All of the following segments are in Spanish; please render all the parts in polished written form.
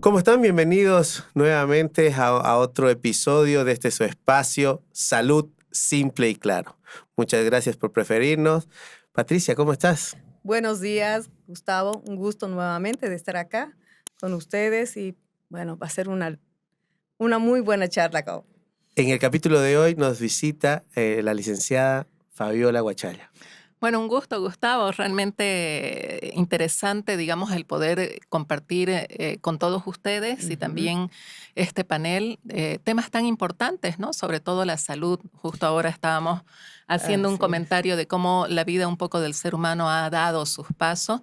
¿Cómo están? Bienvenidos nuevamente a otro episodio de este su espacio, Salud Simple y Claro. Muchas gracias por preferirnos. Patricia, ¿cómo estás? Buenos días, Gustavo. Un gusto nuevamente de estar acá con ustedes y bueno, va a ser una muy buena charla, Cabo. En el capítulo de hoy nos visita la licenciada Fabiola Guachalla. Bueno, un gusto, Gustavo. Realmente interesante, digamos, el poder compartir con todos ustedes y también este panel temas tan importantes, ¿no? Sobre todo la salud. Justo ahora estábamos haciendo un Así es. comentario de cómo la vida un poco del ser humano ha dado sus pasos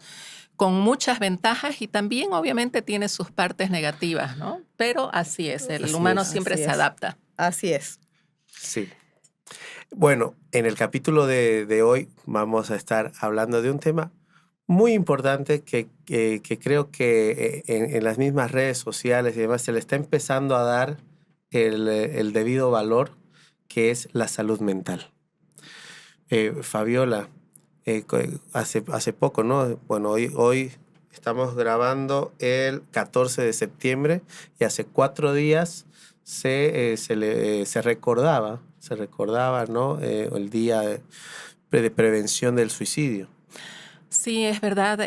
con muchas ventajas y también obviamente tiene sus partes negativas, ¿no? Pero así es, el Así humano es. siempre Así se es. adapta. Así es. Sí. Bueno, en el capítulo de hoy vamos a estar hablando de un tema muy importante que creo que en las mismas redes sociales y demás se le está empezando a dar el debido valor, que es la salud mental. Fabiola, hace poco, ¿no? Bueno, hoy estamos grabando el 14 de septiembre y hace 4 días se recordaba, ¿no? El día de prevención del suicidio. Sí, es verdad.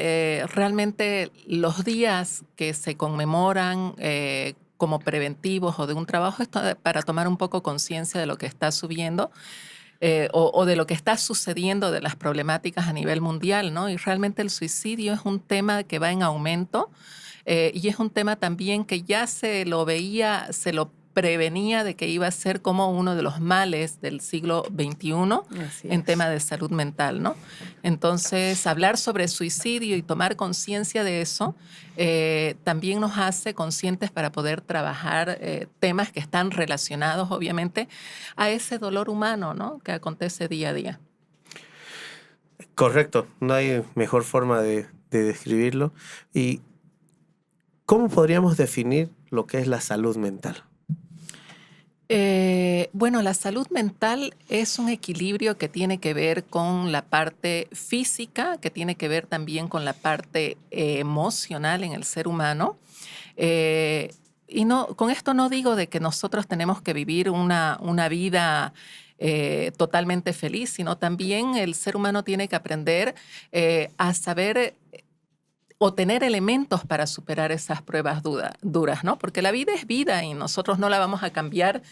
Realmente los días que se conmemoran como preventivos o de un trabajo es para tomar un poco conciencia de lo que está subiendo o de lo que está sucediendo de las problemáticas a nivel mundial, ¿no? Y realmente el suicidio es un tema que va en aumento y es un tema también que ya se lo veía, se lo prevenía de que iba a ser como uno de los males del siglo XXI Así en es. tema de salud mental, ¿no? Entonces, hablar sobre suicidio y tomar conciencia de eso también nos hace conscientes para poder trabajar temas que están relacionados, obviamente, a ese dolor humano, ¿no? Que acontece día a día. Correcto, no hay mejor forma de describirlo. ¿Y cómo podríamos definir lo que es la salud mental? Bueno, la salud mental es un equilibrio que tiene que ver con la parte física, que tiene que ver también con la parte emocional en el ser humano. Y no, con esto no digo de que nosotros tenemos que vivir una vida totalmente feliz, sino también el ser humano tiene que aprender a saber o tener elementos para superar esas pruebas duras, ¿no? Porque la vida es vida y nosotros no la vamos a cambiar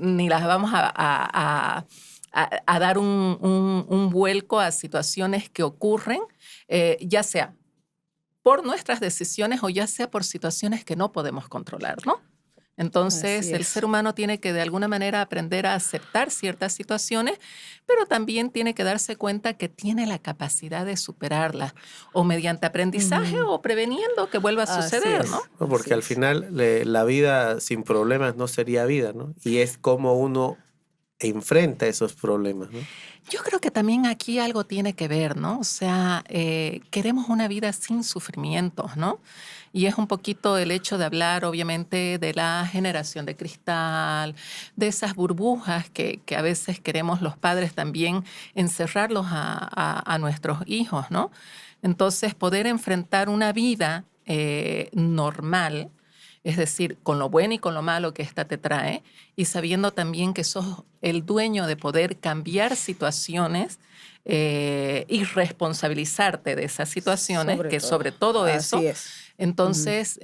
ni las vamos a dar un vuelco a situaciones que ocurren, ya sea por nuestras decisiones o ya sea por situaciones que no podemos controlar, ¿no? Entonces, Así el es. ser humano tiene que de alguna manera aprender a aceptar ciertas situaciones, pero también tiene que darse cuenta que tiene la capacidad de superarlas, o mediante aprendizaje o preveniendo que vuelva a Así suceder, ¿no? es. ¿No? Así Porque al es. final la vida sin problemas no sería vida, ¿no? Y es como uno enfrenta esos problemas, ¿no? Yo creo que también aquí algo tiene que ver, ¿no? O sea, queremos una vida sin sufrimientos, ¿no? Y es un poquito el hecho de hablar, obviamente, de la generación de cristal, de esas burbujas que a veces queremos los padres también encerrarlos a nuestros hijos, ¿no? Entonces, poder enfrentar una vida normal, es decir, con lo bueno y con lo malo que ésta te trae, y sabiendo también que sos el dueño de poder cambiar situaciones y responsabilizarte de esas situaciones, Sobre que todo. sobre todo Así eso, es. entonces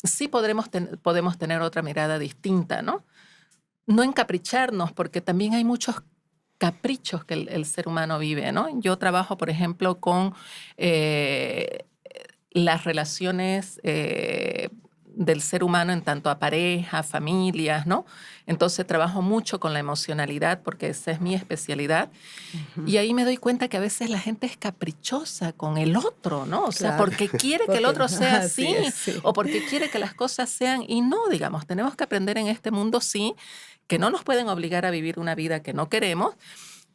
sí podemos tener otra mirada distinta, ¿no? No encapricharnos, porque también hay muchos caprichos que el ser humano vive, ¿no? Yo trabajo, por ejemplo, con eh, las relaciones del ser humano en tanto a pareja, familias, ¿no? Entonces trabajo mucho con la emocionalidad porque esa es mi especialidad. Y ahí me doy cuenta que a veces la gente es caprichosa con el otro, ¿no? O sea, Claro. porque quiere que el Porque otro sea así así es, sí. o porque quiere que las cosas sean y no, digamos, tenemos que aprender en este mundo, sí, que no nos pueden obligar a vivir una vida que no queremos,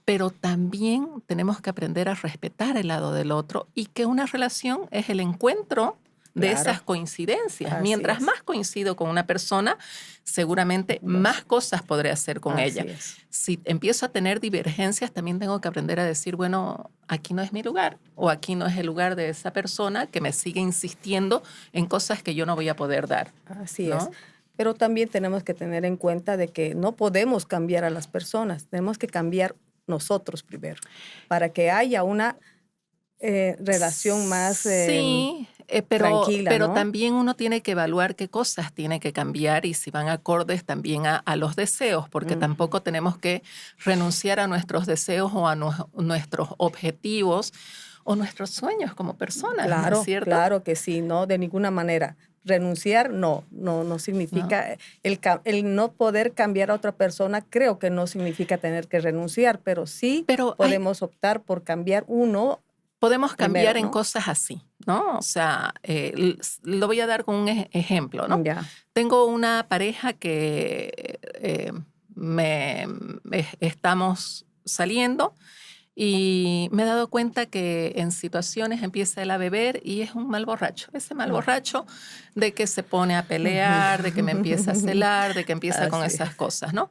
pero también tenemos que aprender a respetar el lado del otro y que una relación es el encuentro de Claro. esas coincidencias. Así Mientras es. más coincido con una persona, seguramente más cosas podré hacer con Así ella. es. Si empiezo a tener divergencias, también tengo que aprender a decir, bueno, aquí no es mi lugar o aquí no es el lugar de esa persona que me sigue insistiendo en cosas que yo no voy a poder dar, Así es. ¿no? Pero también tenemos que tener en cuenta de que no podemos cambiar a las personas, tenemos que cambiar nosotros primero, para que haya una relación más Sí, tranquila, pero ¿no? también uno tiene que evaluar qué cosas tiene que cambiar y si van acordes también a los deseos, porque tampoco tenemos que renunciar a nuestros deseos o a nuestros objetivos o nuestros sueños como personas, ¿no es Claro, cierto? claro que sí, no, de ninguna manera. Renunciar no significa, el no poder cambiar a otra persona, creo que no significa tener que renunciar, pero sí Pero podemos optar por cambiar uno podemos primero, cambiar en ¿no? cosas así, ¿no? O sea, lo voy a dar con un ejemplo, ¿no? Ya. Tengo una pareja que estamos saliendo y me he dado cuenta que en situaciones empieza él a beber y es un mal borracho. Ese mal borracho de que se pone a pelear, de que me empieza a celar, de que empieza con Así esas es. cosas, ¿no?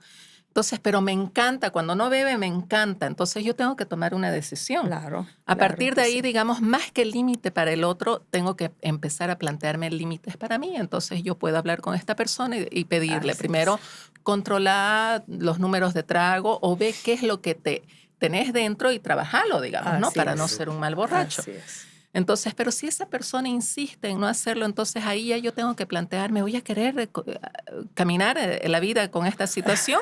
Entonces, pero me encanta, cuando no bebe me encanta, entonces yo tengo que tomar una decisión. Claro, A claro partir de que ahí, sí. digamos, más que el límite para el otro, tengo que empezar a plantearme límites para mí. Entonces yo puedo hablar con esta persona y pedirle Así es. primero, controlar los números de trago o ve qué es lo que tenés dentro y trabajalo, digamos, ¿no? Así Para no es. ser un mal borracho. Así es. Entonces, pero si esa persona insiste en no hacerlo, entonces ahí ya yo tengo que plantearme, voy a querer caminar en la vida con esta situación.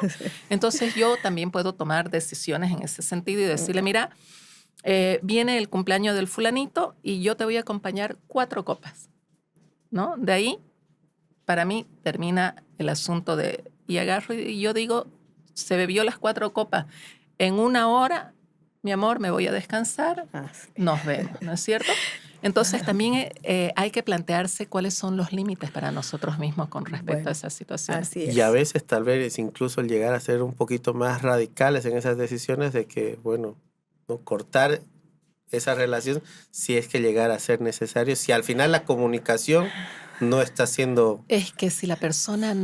Entonces yo también puedo tomar decisiones en ese sentido y decirle, mira, viene el cumpleaños del fulanito y yo te voy a acompañar 4 copas, ¿no? De ahí, para mí, termina el asunto de, y agarro y yo digo, se bebió las 4 copas. En 1 hora, mi amor, me voy a descansar, Así. nos vemos, ¿no es cierto? Entonces también hay que plantearse cuáles son los límites para nosotros mismos con respecto a Bueno, esas situaciones. así Y a es. veces tal vez incluso el llegar a ser un poquito más radicales en esas decisiones de que, bueno, no cortar esa relación si es que llegara a ser necesario, si al final la comunicación no está siendo... Es que si la persona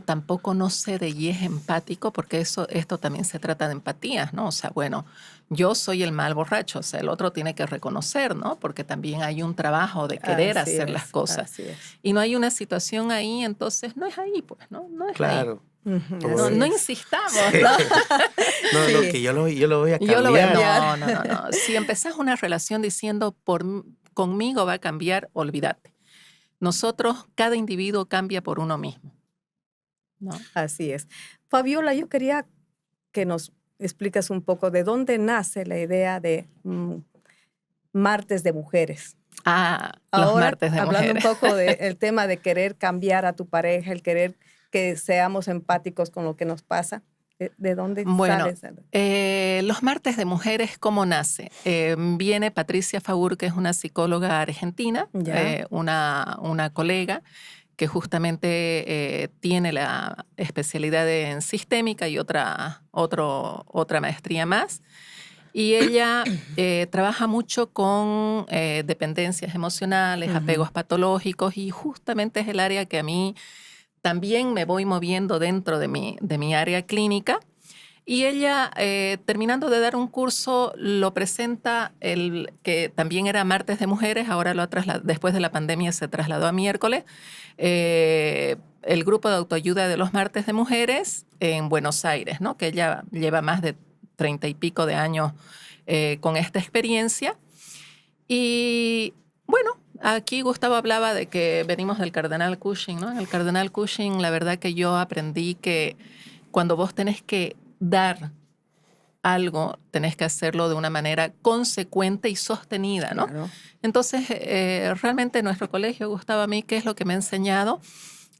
tampoco no cede y es empático, porque esto también se trata de empatías, ¿no? O sea, bueno, yo soy el mal borracho, o sea, el otro tiene que reconocer, ¿no? Porque también hay un trabajo de querer Así hacer las es. cosas. Así es. Y no hay una situación ahí, entonces no es ahí, pues, ¿no? No es ahí. Claro. Ujú, Como No, así no es. insistamos, Sí. ¿no? No, no, Sí. que yo lo voy a Yo lo veo, cambiar. no. Si empezás una relación diciendo conmigo va a cambiar, olvídate. Nosotros, cada individuo cambia por uno mismo, ¿no? Así es. Fabiola, yo quería que nos explicas un poco de dónde nace la idea de martes de mujeres. Los Ahora, martes de hablando un mujeres. poco del tema de querer cambiar a tu pareja, el querer que seamos empáticos con lo que nos pasa, ¿de dónde Bueno, sales? los martes de mujeres, ¿cómo nace? Viene Patricia Faur, que es una psicóloga argentina, Ya. una colega que justamente tiene la especialidad en sistémica y otra maestría más. Y ella trabaja mucho con dependencias emocionales, apegos patológicos, y justamente es el área que a mí también me voy moviendo dentro de mi área clínica. Y ella, terminando de dar un curso, lo presenta, que también era martes de mujeres, ahora después de la pandemia se trasladó a miércoles, el grupo de autoayuda de los martes de mujeres en Buenos Aires, ¿no? Que ella lleva más de 30 y pico de años con esta experiencia. Y bueno, aquí Gustavo hablaba de que venimos del cardenal Cushing, ¿no? En el cardenal Cushing, la verdad que yo aprendí que cuando vos tenés que dar algo, tenés que hacerlo de una manera consecuente y sostenida, ¿no? Claro. Entonces, realmente nuestro colegio, Gustavo, a mí, ¿qué es lo que me ha enseñado?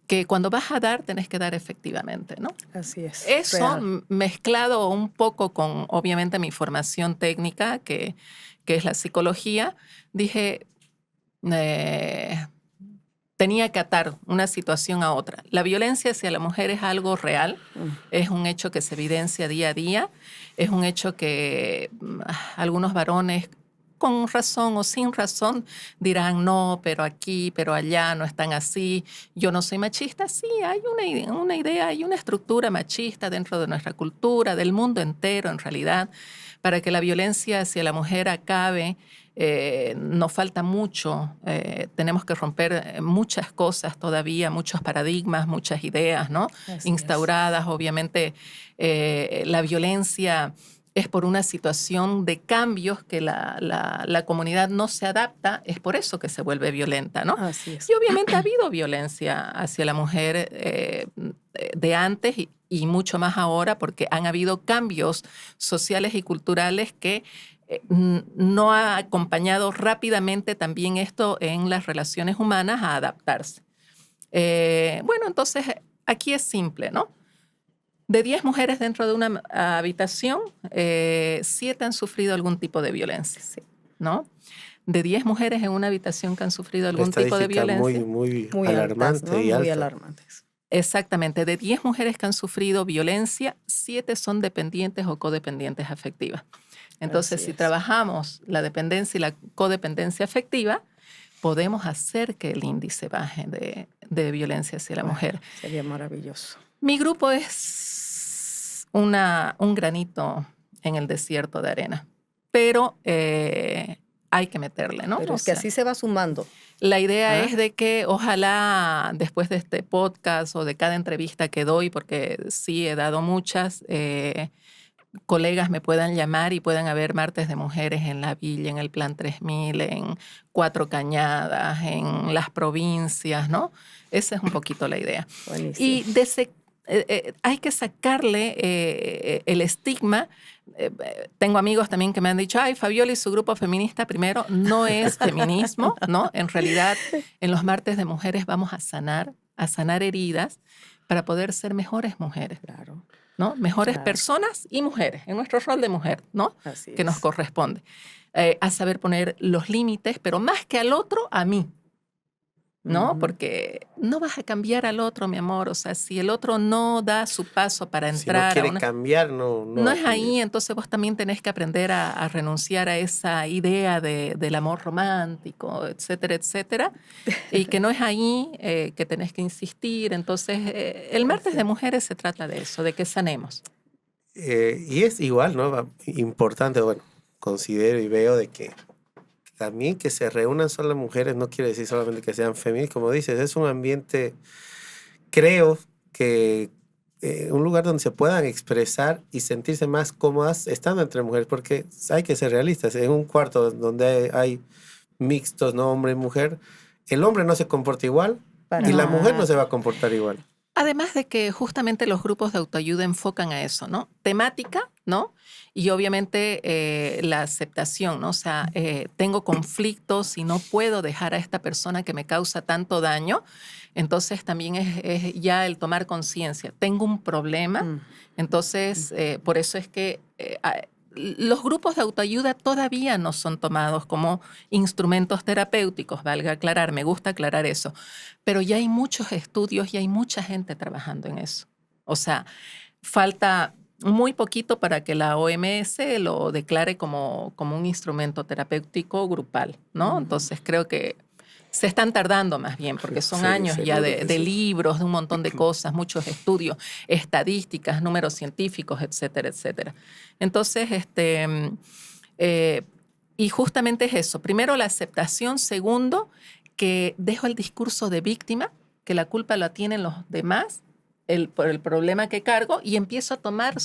Que cuando vas a dar, tenés que dar efectivamente, ¿no? Así es. Eso Real. mezclado un poco con, obviamente, mi formación técnica, que es la psicología, dije, tenía que atar una situación a otra. La violencia hacia la mujer es algo real, es un hecho que se evidencia día a día, es un hecho que algunos varones con razón o sin razón, dirán, no, pero aquí, pero allá, no están así. Yo no soy machista. Sí, hay una idea, hay una estructura machista dentro de nuestra cultura, del mundo entero en realidad. Para que la violencia hacia la mujer acabe, nos falta mucho. Tenemos que romper muchas cosas todavía, muchos paradigmas, muchas ideas, ¿no? Instauradas. Obviamente, la violencia es por una situación de cambios que la comunidad no se adapta, es por eso que se vuelve violenta, ¿no? Así es. Y obviamente ha habido violencia hacia la mujer de antes y mucho más ahora, porque han habido cambios sociales y culturales que no ha acompañado rápidamente también esto en las relaciones humanas a adaptarse. Bueno, entonces aquí es simple, ¿no? De 10 mujeres dentro de una habitación, 7 han sufrido algún tipo de violencia, ¿no? De 10 mujeres en una habitación que han sufrido algún tipo de violencia. Muy alarmante, alarmante, ¿no? y alta. Muy alarmantes. Exactamente. De 10 mujeres que han sufrido violencia, 7 son dependientes o codependientes afectivas. Entonces, si trabajamos la dependencia y la codependencia afectiva, podemos hacer que el índice baje de violencia hacia la mujer. Sería maravilloso. Mi grupo es un granito en el desierto de arena, pero hay que meterle, ¿no? Pero es que así se va sumando. La idea es de que ojalá después de este podcast o de cada entrevista que doy, porque sí he dado muchas, colegas me puedan llamar y puedan haber martes de mujeres en la Villa, en el Plan 3000, en Cuatro Cañadas, en las provincias, ¿no? Esa es un poquito la idea. Buenísimo. Y hay que sacarle el estigma. Tengo amigos también que me han dicho, ay, Fabiola y su grupo feminista, primero, no es feminismo, ¿no? En realidad, en los martes de mujeres vamos a sanar heridas para poder ser mejores mujeres. Claro. ¿No? Mejores personas y mujeres, en nuestro rol de mujer, ¿no? Así que es. nos corresponde. A saber poner los límites, pero más que al otro, a mí. ¿No? Porque no vas a cambiar al otro, mi amor. O sea, si el otro no da su paso para entrar... Si no quiere cambiar, no es ahí, entonces vos también tenés que aprender a renunciar a esa idea del amor romántico, etcétera, etcétera. Y que no es ahí que tenés que insistir. Entonces, el martes de mujeres se trata de eso, de que sanemos. Y es igual, ¿no? Importante, bueno, considero y veo de que también que se reúnan solo mujeres no quiere decir solamente que sean feministas, como dices, es un ambiente, creo que un lugar donde se puedan expresar y sentirse más cómodas estando entre mujeres, porque hay que ser realistas, en un cuarto donde hay mixtos, ¿no? Hombre y mujer, el hombre no se comporta igual y la mujer no se va a comportar igual. Además de que justamente los grupos de autoayuda enfocan a eso, ¿no? Temática, ¿no? Y obviamente la aceptación, ¿no? O sea, tengo conflictos y no puedo dejar a esta persona que me causa tanto daño. Entonces también es ya el tomar conciencia. Tengo un problema. Entonces, por eso es que los grupos de autoayuda todavía no son tomados como instrumentos terapéuticos, valga aclarar, me gusta aclarar eso, pero ya hay muchos estudios y hay mucha gente trabajando en eso. O sea, falta muy poquito para que la OMS lo declare como un instrumento terapéutico grupal, ¿no? Entonces creo que se están tardando más bien, porque son años ya de libros, de un montón de cosas, muchos estudios, estadísticas, números científicos, etcétera, etcétera. Entonces, y justamente es eso. Primero, la aceptación. Segundo, que dejo el discurso de víctima, que la culpa la tienen los demás por el problema que cargo, y empiezo a tomar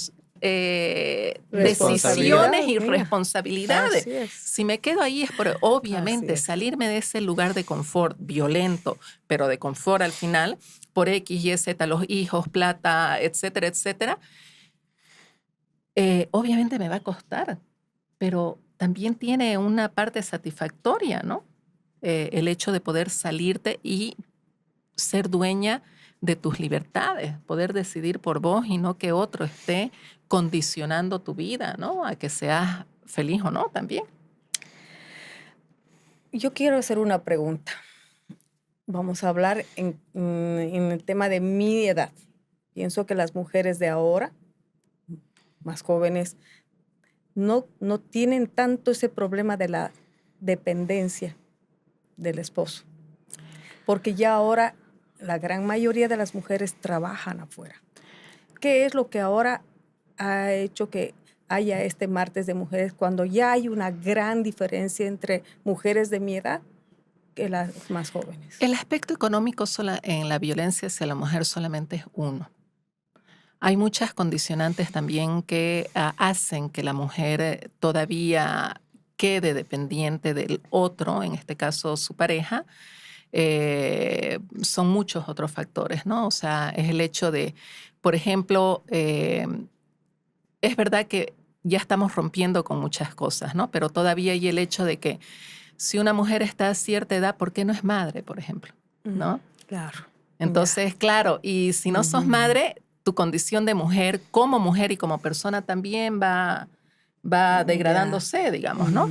decisiones y responsabilidades. Si me quedo ahí es por, obviamente, salirme de ese lugar de confort violento, pero de confort al final, por X, Y, Z, los hijos, plata, etcétera, etcétera. Obviamente me va a costar, pero también tiene una parte satisfactoria, ¿no? El hecho de poder salirte y ser dueña de tus libertades, poder decidir por vos y no que otro esté condicionando tu vida, ¿no? A que seas feliz o no también. Yo quiero hacer una pregunta. Vamos a hablar en el tema de mi edad. Pienso que las mujeres de ahora, más jóvenes, no tienen tanto ese problema de la dependencia del esposo. Porque ya ahora la gran mayoría de las mujeres trabajan afuera. ¿Qué es lo que ahora ha hecho que haya este martes de mujeres cuando ya hay una gran diferencia entre mujeres de mi edad que las más jóvenes? El aspecto económico en la violencia hacia la mujer solamente es uno. Hay muchas condicionantes también que hacen que la mujer todavía quede dependiente del otro, en este caso su pareja. Son muchos otros factores, ¿no? O sea, es el hecho de, por ejemplo, es verdad que ya estamos rompiendo con muchas cosas, ¿no? Pero todavía hay el hecho de que si una mujer está a cierta edad, ¿por qué no es madre, por ejemplo? ¿No? Claro. Entonces, claro, y si no sos madre, tu condición de mujer y como persona también va degradándose, digamos, ¿no?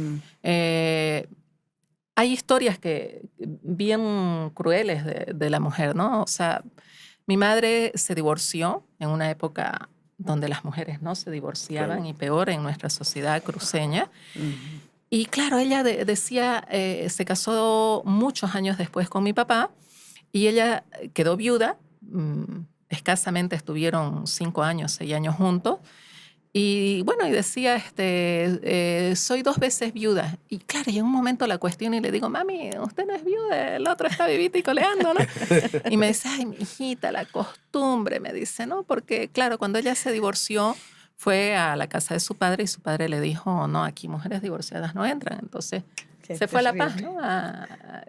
Hay historias bien crueles de la mujer, ¿no? O sea, mi madre se divorció en una época donde las mujeres no se divorciaban, claro, y peor en nuestra sociedad cruceña. Y claro, ella decía, se casó muchos años después con mi papá y ella quedó viuda. Escasamente estuvieron 5 años, 6 años juntos. Y bueno, y decía, soy 2 veces viuda. Y claro, y en un momento la cuestiono y le digo, mami, usted no es viuda, el otro está vivito y coleando, ¿no? Y me dice, ay, mi hijita, la costumbre, me dice, ¿no? Porque claro, cuando ella se divorció, fue a la casa de su padre y su padre le dijo, no, aquí mujeres divorciadas no entran. Entonces se fue a La Paz, ¿no?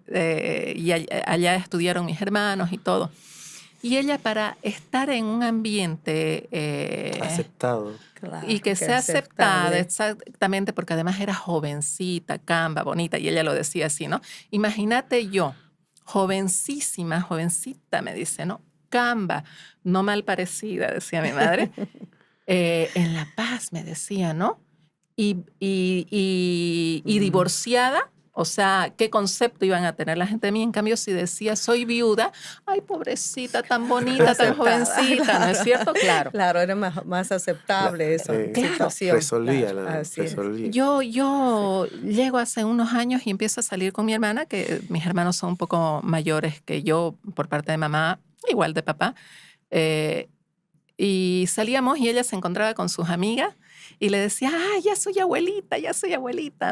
Y allá estudiaron mis hermanos y todo. Y ella, para estar en un ambiente aceptado, claro, y que sea aceptada, exactamente, porque además era jovencita, camba, bonita, y ella lo decía así, ¿no? Imagínate yo, jovencita, me dice, ¿no? Camba, no mal parecida, decía mi madre. En La Paz, me decía, ¿no? Y divorciada. O sea, ¿qué concepto iban a tener la gente de mí? En cambio, si decía, soy viuda, ay, pobrecita, tan bonita, tan jovencita, ¿no es cierto? Claro. Claro, era más aceptable esa situación. Resolvía. Yo llego hace unos años y empiezo a salir con mi hermana, que mis hermanos son un poco mayores que yo por parte de mamá, igual de papá. Y salíamos y ella se encontraba con sus amigas y le decía, ay, ya soy abuelita,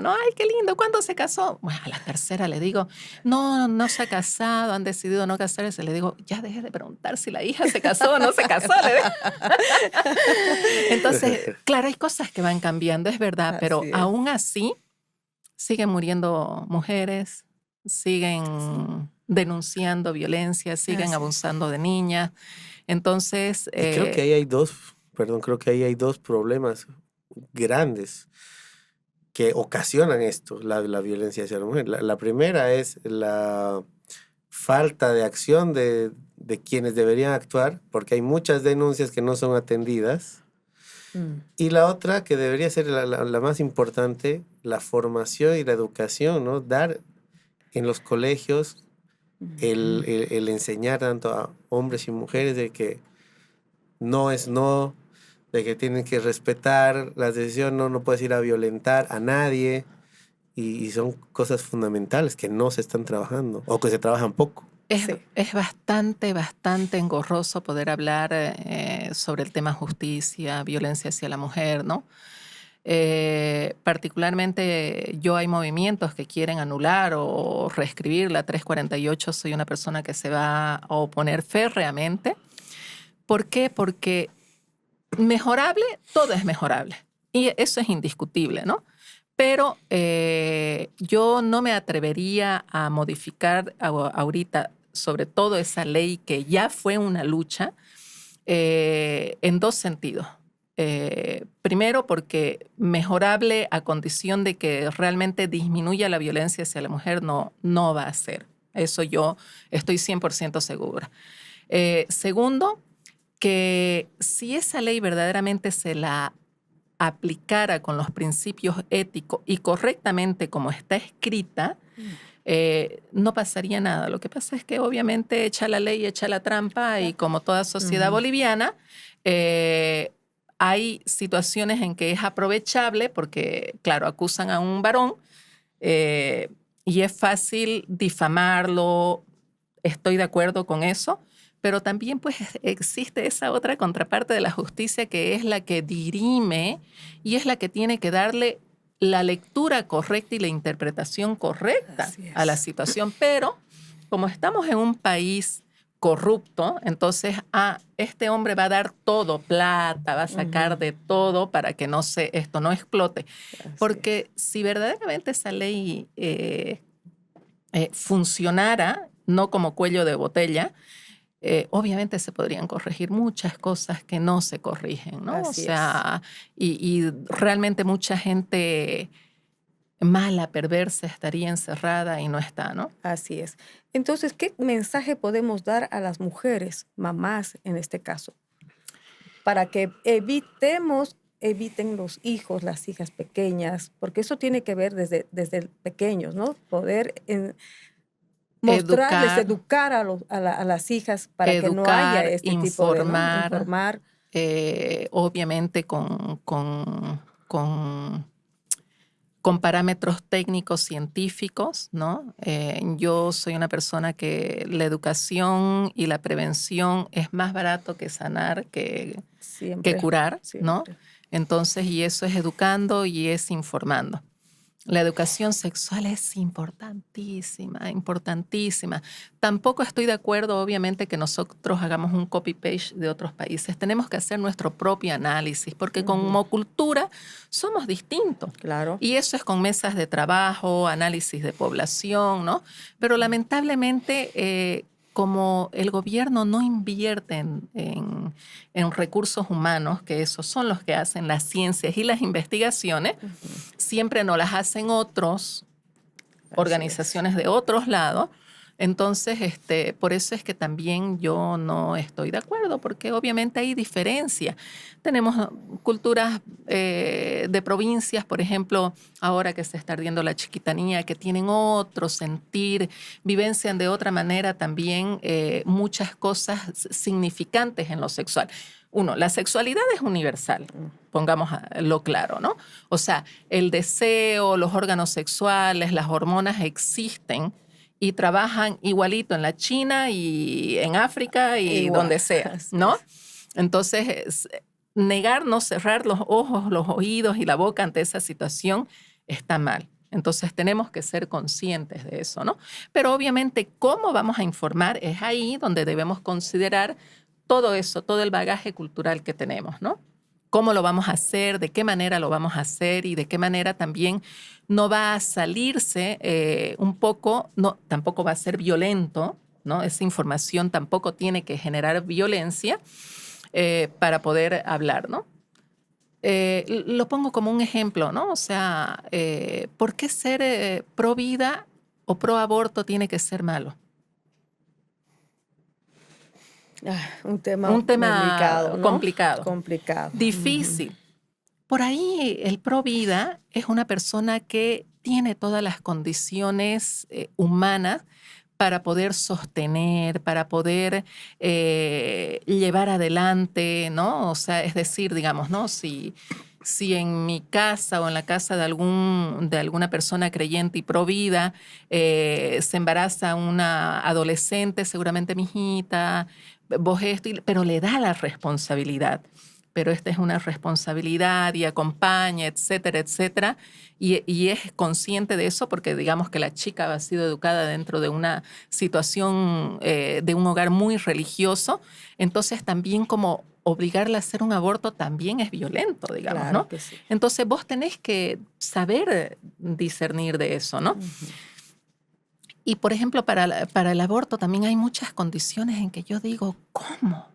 ¿no? Ay, qué lindo, ¿cuándo se casó? Bueno, a la tercera le digo, no se ha casado, han decidido no casarse. Le digo, ya deje de preguntar si la hija se casó o no se casó. Le digo. Entonces, claro, hay cosas que van cambiando, es verdad, pero aún así siguen muriendo mujeres, siguen denunciando violencia, siguen abusando de niñas. Entonces, creo que ahí hay dos problemas grandes que ocasionan esto, la violencia hacia la mujer. La primera es la falta de acción de quienes deberían actuar, porque hay muchas denuncias que no son atendidas. Y la otra, que debería ser la más importante, la formación y la educación, ¿no? Dar en los colegios el enseñar tanto a hombres y mujeres de que no es no, de que tienen que respetar las decisiones, no puedes ir a violentar a nadie, y son cosas fundamentales que no se están trabajando o que se trabajan poco. Es bastante engorroso poder hablar sobre el tema justicia, violencia hacia la mujer, ¿no? Particularmente hay movimientos que quieren anular o reescribir la 348. Soy una persona que se va a oponer férreamente. ¿Por qué? Porque mejorable, todo es mejorable. Y eso es indiscutible, ¿no? Pero yo no me atrevería a modificar ahorita, sobre todo esa ley que ya fue una lucha, en 2 sentidos. Primero, porque mejorable a condición de que realmente disminuya la violencia hacia la mujer no va a ser. Eso yo estoy 100% segura. Segundo, que si esa ley verdaderamente se la aplicara con los principios éticos y correctamente como está escrita, no pasaría nada. Lo que pasa es que obviamente echa la ley, echa la trampa, y como toda sociedad boliviana, hay situaciones en que es aprovechable porque, claro, acusan a un varón y es fácil difamarlo, estoy de acuerdo con eso, pero también pues existe esa otra contraparte de la justicia que es la que dirime y es la que tiene que darle la lectura correcta y la interpretación correcta a la situación. Pero como estamos en un país corrupto, entonces este hombre va a dar todo, plata, va a sacar de todo para que esto no explote. Porque si verdaderamente esa ley funcionara, no como cuello de botella, obviamente se podrían corregir muchas cosas que no se corrigen, ¿no? Así es. Y realmente mucha gente mala, perversa, estaría encerrada y no está, ¿no? Así es. Entonces, ¿qué mensaje podemos dar a las mujeres, mamás en este caso, para que eviten los hijos, las hijas pequeñas, porque eso tiene que ver desde pequeños, ¿no? Poder mostrarles, educar a las hijas para que no haya este tipo de, ¿no? Informar. Obviamente con parámetros técnicos científicos, ¿no? Yo soy una persona que la educación y la prevención es más barato que sanar, que curar, ¿no? Entonces, y eso es educando y es informando. La educación sexual es importantísima, importantísima. Tampoco estoy de acuerdo, obviamente, que nosotros hagamos un copy-paste de otros países. Tenemos que hacer nuestro propio análisis, porque como cultura somos distintos. Claro. Y eso es con mesas de trabajo, análisis de población, ¿no? Pero lamentablemente, como el gobierno no invierte en recursos humanos, que esos son los que hacen las ciencias y las investigaciones, siempre nos las hacen organizaciones de otros lados. Entonces, por eso es que también yo no estoy de acuerdo, porque obviamente hay diferencia. Tenemos culturas de provincias, por ejemplo, ahora que se está ardiendo la Chiquitanía, que tienen otro sentir, vivencian de otra manera también muchas cosas significantes en lo sexual. Uno, la sexualidad es universal, pongámoslo claro, ¿no? O sea, el deseo, los órganos sexuales, las hormonas existen y trabajan igualito en la China y en África y donde sea, ¿no? Entonces, negarnos, cerrar los ojos, los oídos y la boca ante esa situación está mal. Entonces, tenemos que ser conscientes de eso, ¿no? Pero obviamente, ¿cómo vamos a informar? Es ahí donde debemos considerar todo eso, todo el bagaje cultural que tenemos, ¿no? ¿Cómo lo vamos a hacer? ¿De qué manera lo vamos a hacer? Y de qué manera también no va a salirse un poco, no, tampoco va a ser violento, ¿no? Esa información tampoco tiene que generar violencia para poder hablar, ¿no? Lo pongo como un ejemplo, ¿no? O sea, ¿por qué ser pro vida o pro aborto tiene que ser malo? Un tema delicado, ¿no? Complicado. Difícil. Por ahí el pro vida es una persona que tiene todas las condiciones humanas para poder sostener, para poder llevar adelante, ¿no? O sea, es decir, digamos, ¿no? Si en mi casa o en la casa de alguna persona creyente y pro vida se embaraza una adolescente, seguramente mi hijita, vos esto, pero le da la responsabilidad. Pero esta es una responsabilidad y acompaña, etcétera, etcétera. Y es consciente de eso porque digamos que la chica ha sido educada dentro de una situación de un hogar muy religioso. Entonces también como obligarla a hacer un aborto también es violento, digamos, claro, ¿no? Que sí. Entonces vos tenés que saber discernir de eso, ¿no? Y por ejemplo, para el aborto también hay muchas condiciones en que yo digo, ¿cómo?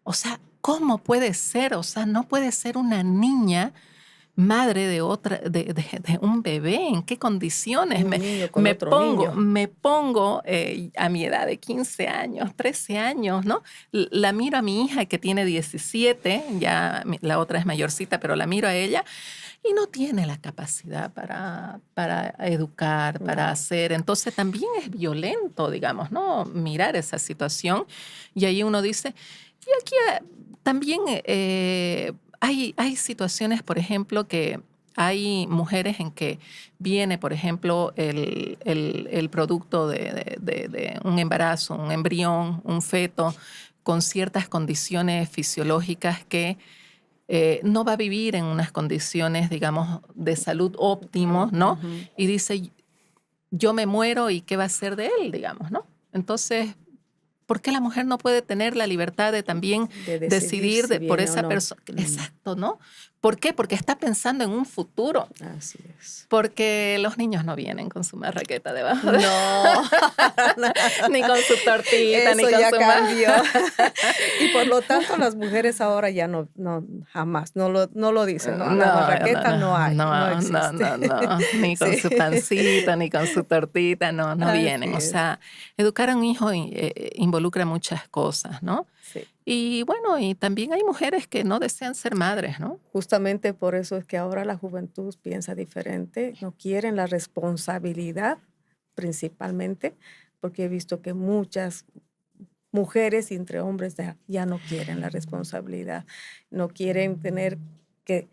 O sea, ¿cómo puede ser? O sea, no puede ser una niña madre de un bebé. ¿En qué condiciones? Me pongo a mi edad de 15 años, 13 años, ¿no? La miro a mi hija que tiene 17, ya la otra es mayorcita, pero la miro a ella y no tiene la capacidad para educar, para hacer. Entonces también es violento, digamos, ¿no? Mirar esa situación. Y ahí uno dice, y aquí también hay situaciones, por ejemplo, que hay mujeres en que viene, por ejemplo, el producto de un embarazo, un embrión, un feto, con ciertas condiciones fisiológicas que no va a vivir en unas condiciones, digamos, de salud óptimos, ¿no? Ujú. Y dice, yo me muero y ¿qué va a ser de él, digamos, ¿no? Entonces, ¿por qué la mujer no puede tener la libertad de también De decidir decidir si por viene o esa no. persona? Exacto, ¿no? ¿Por qué? Porque está pensando en un futuro. Así es. Porque los niños no vienen con su marraqueta debajo No, ni con su tortita, ni eso con ya su cambió. Y por lo tanto las mujeres ahora ya no jamás, no lo dicen, no, la marraqueta no hay, no existe. ni con Sí, su pancita, ni con su tortita, no vienen. así O es, sea, educar a un hijo involucra muchas cosas, ¿no? sí. Y bueno, y también hay mujeres que no desean ser madres, ¿no? Justamente por eso es que ahora la juventud piensa diferente, no quieren la responsabilidad principalmente, porque he visto que muchas mujeres y entre hombres ya no quieren la responsabilidad, no quieren tener que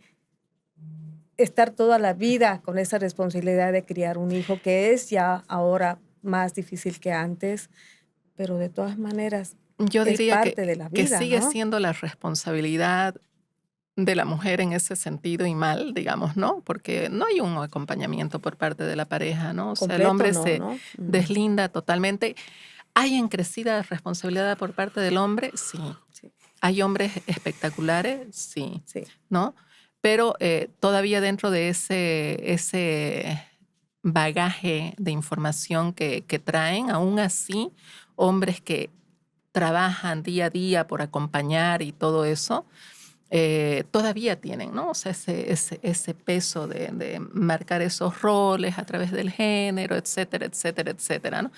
estar toda la vida con esa responsabilidad de criar un hijo, que es ya ahora más difícil que antes, pero de todas maneras Yo es diría parte de la que vida, sigue ¿no? siendo la responsabilidad de la mujer en ese sentido y mal, digamos, ¿no? Porque no hay un acompañamiento por parte de la pareja, ¿no? O sea, el Completo hombre no, se ¿no? Ujú. deslinda totalmente. ¿Hay encrecida responsabilidad por parte del hombre? Sí. Sí, ¿Hay hombres espectaculares? Sí, sí, ¿no? Pero todavía dentro de ese bagaje de información que traen, aún así, hombres que trabajan día a día por acompañar y todo eso, todavía tienen, ¿no? O sea, ese peso de marcar esos roles a través del género, etcétera, etcétera, etcétera, ¿no?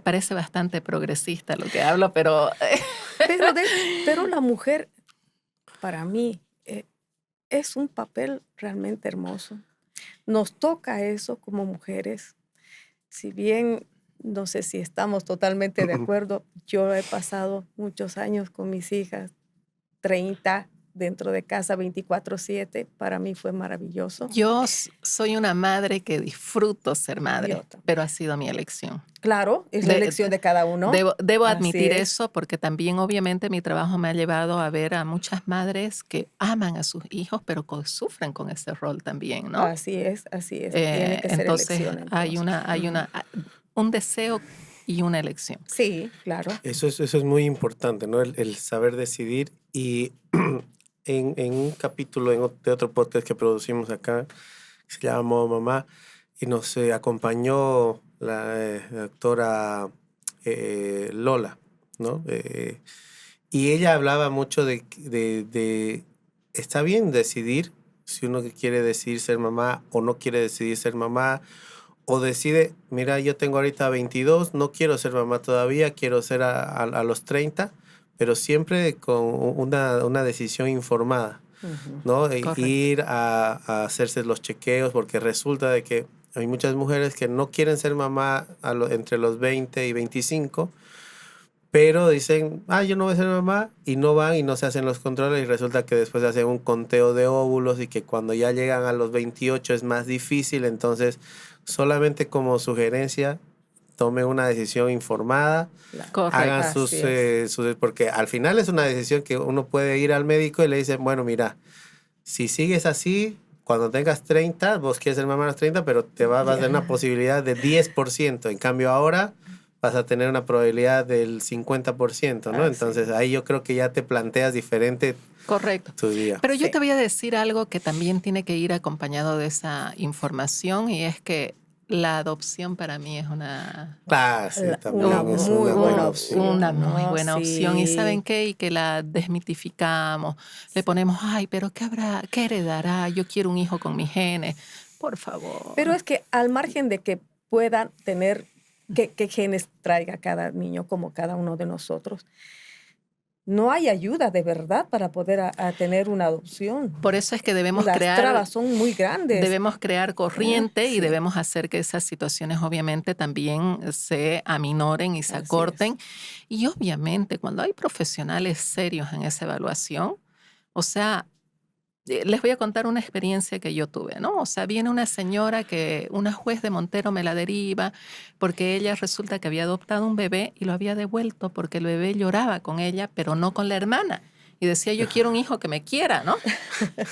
Parece bastante progresista lo que hablo, pero pero, pero la mujer, para mí, es un papel realmente hermoso. Nos toca eso como mujeres. Si bien no sé si estamos totalmente de acuerdo, yo he pasado muchos años con mis hijas, 30 dentro de casa 24/7. Para mí fue maravilloso. yo soy una madre que disfruto ser Yo madre, también. pero ha sido mi elección. Claro, es la De- elección de cada uno. debo Así admitir es, eso porque también obviamente mi trabajo me ha llevado a ver a muchas madres que aman a sus hijos, pero que sufren con ese rol también, ¿no? así es, así es. Tiene que ser Entonces elección entonces. Ujú. un deseo y una elección. Sí, claro. Eso es muy importante, ¿no? El saber decidir. Y en un capítulo de otro podcast que producimos acá, que se llama Modo Mamá, y nos acompañó la doctora Lola, ¿no? Y ella hablaba mucho de está bien decidir si uno quiere decidir ser mamá o no quiere decidir ser mamá, o decide, mira, yo tengo ahorita 22, no quiero ser mamá todavía, quiero ser a los 30, pero siempre con una decisión informada, Ujú. ¿no? Correcto. Ir a hacerse los chequeos, porque resulta de que hay muchas mujeres que no quieren ser mamá entre los 20 y 25, pero dicen, yo no voy a ser mamá, y no van y no se hacen los controles, y resulta que después hacen un conteo de óvulos y que cuando ya llegan a los 28 es más difícil. Entonces, solamente como sugerencia, tomen una decisión informada, Claro. hagan Correcto. Así es. porque al final es una decisión que uno puede ir al médico y le dicen, bueno, mira, si sigues así, cuando tengas 30, vos quieres ser mamá a los 30, pero vas a tener una Ya. posibilidad de 10%. En cambio, ahora vas a tener una probabilidad del 50%, ¿no? Así Entonces, es. ahí yo creo que ya te planteas diferente Correcto. tu día. Pero yo Sí. te voy a decir algo que también tiene que ir acompañado de esa información y es que la adopción para mí es Claro, sí, Una también es muy una buena buena una opción. opción, muy ¿no? buena opción. ¿Y saben Sí, qué? Y que la desmitificamos, le sí. ponemos, ay, pero ¿qué habrá? ¿Qué heredará? Yo quiero un hijo con mis genes. Por Pero favor. es que al margen de que puedan tener, qué genes traiga cada niño como cada uno de nosotros, no hay ayuda de verdad para poder a tener una adopción. Por eso es que Las trabas son muy grandes. debemos crear corriente y Sí, debemos hacer que esas situaciones obviamente también se aminoren y se así es. acorten. Y obviamente cuando hay profesionales serios en esa evaluación, o sea, Les voy a contar una experiencia que yo tuve, ¿no? O sea, viene una señora una juez de Montero me la deriva porque ella resulta que había adoptado un bebé y lo había devuelto porque el bebé lloraba con ella, pero no con la hermana. Y decía, yo quiero un hijo que me quiera, ¿no?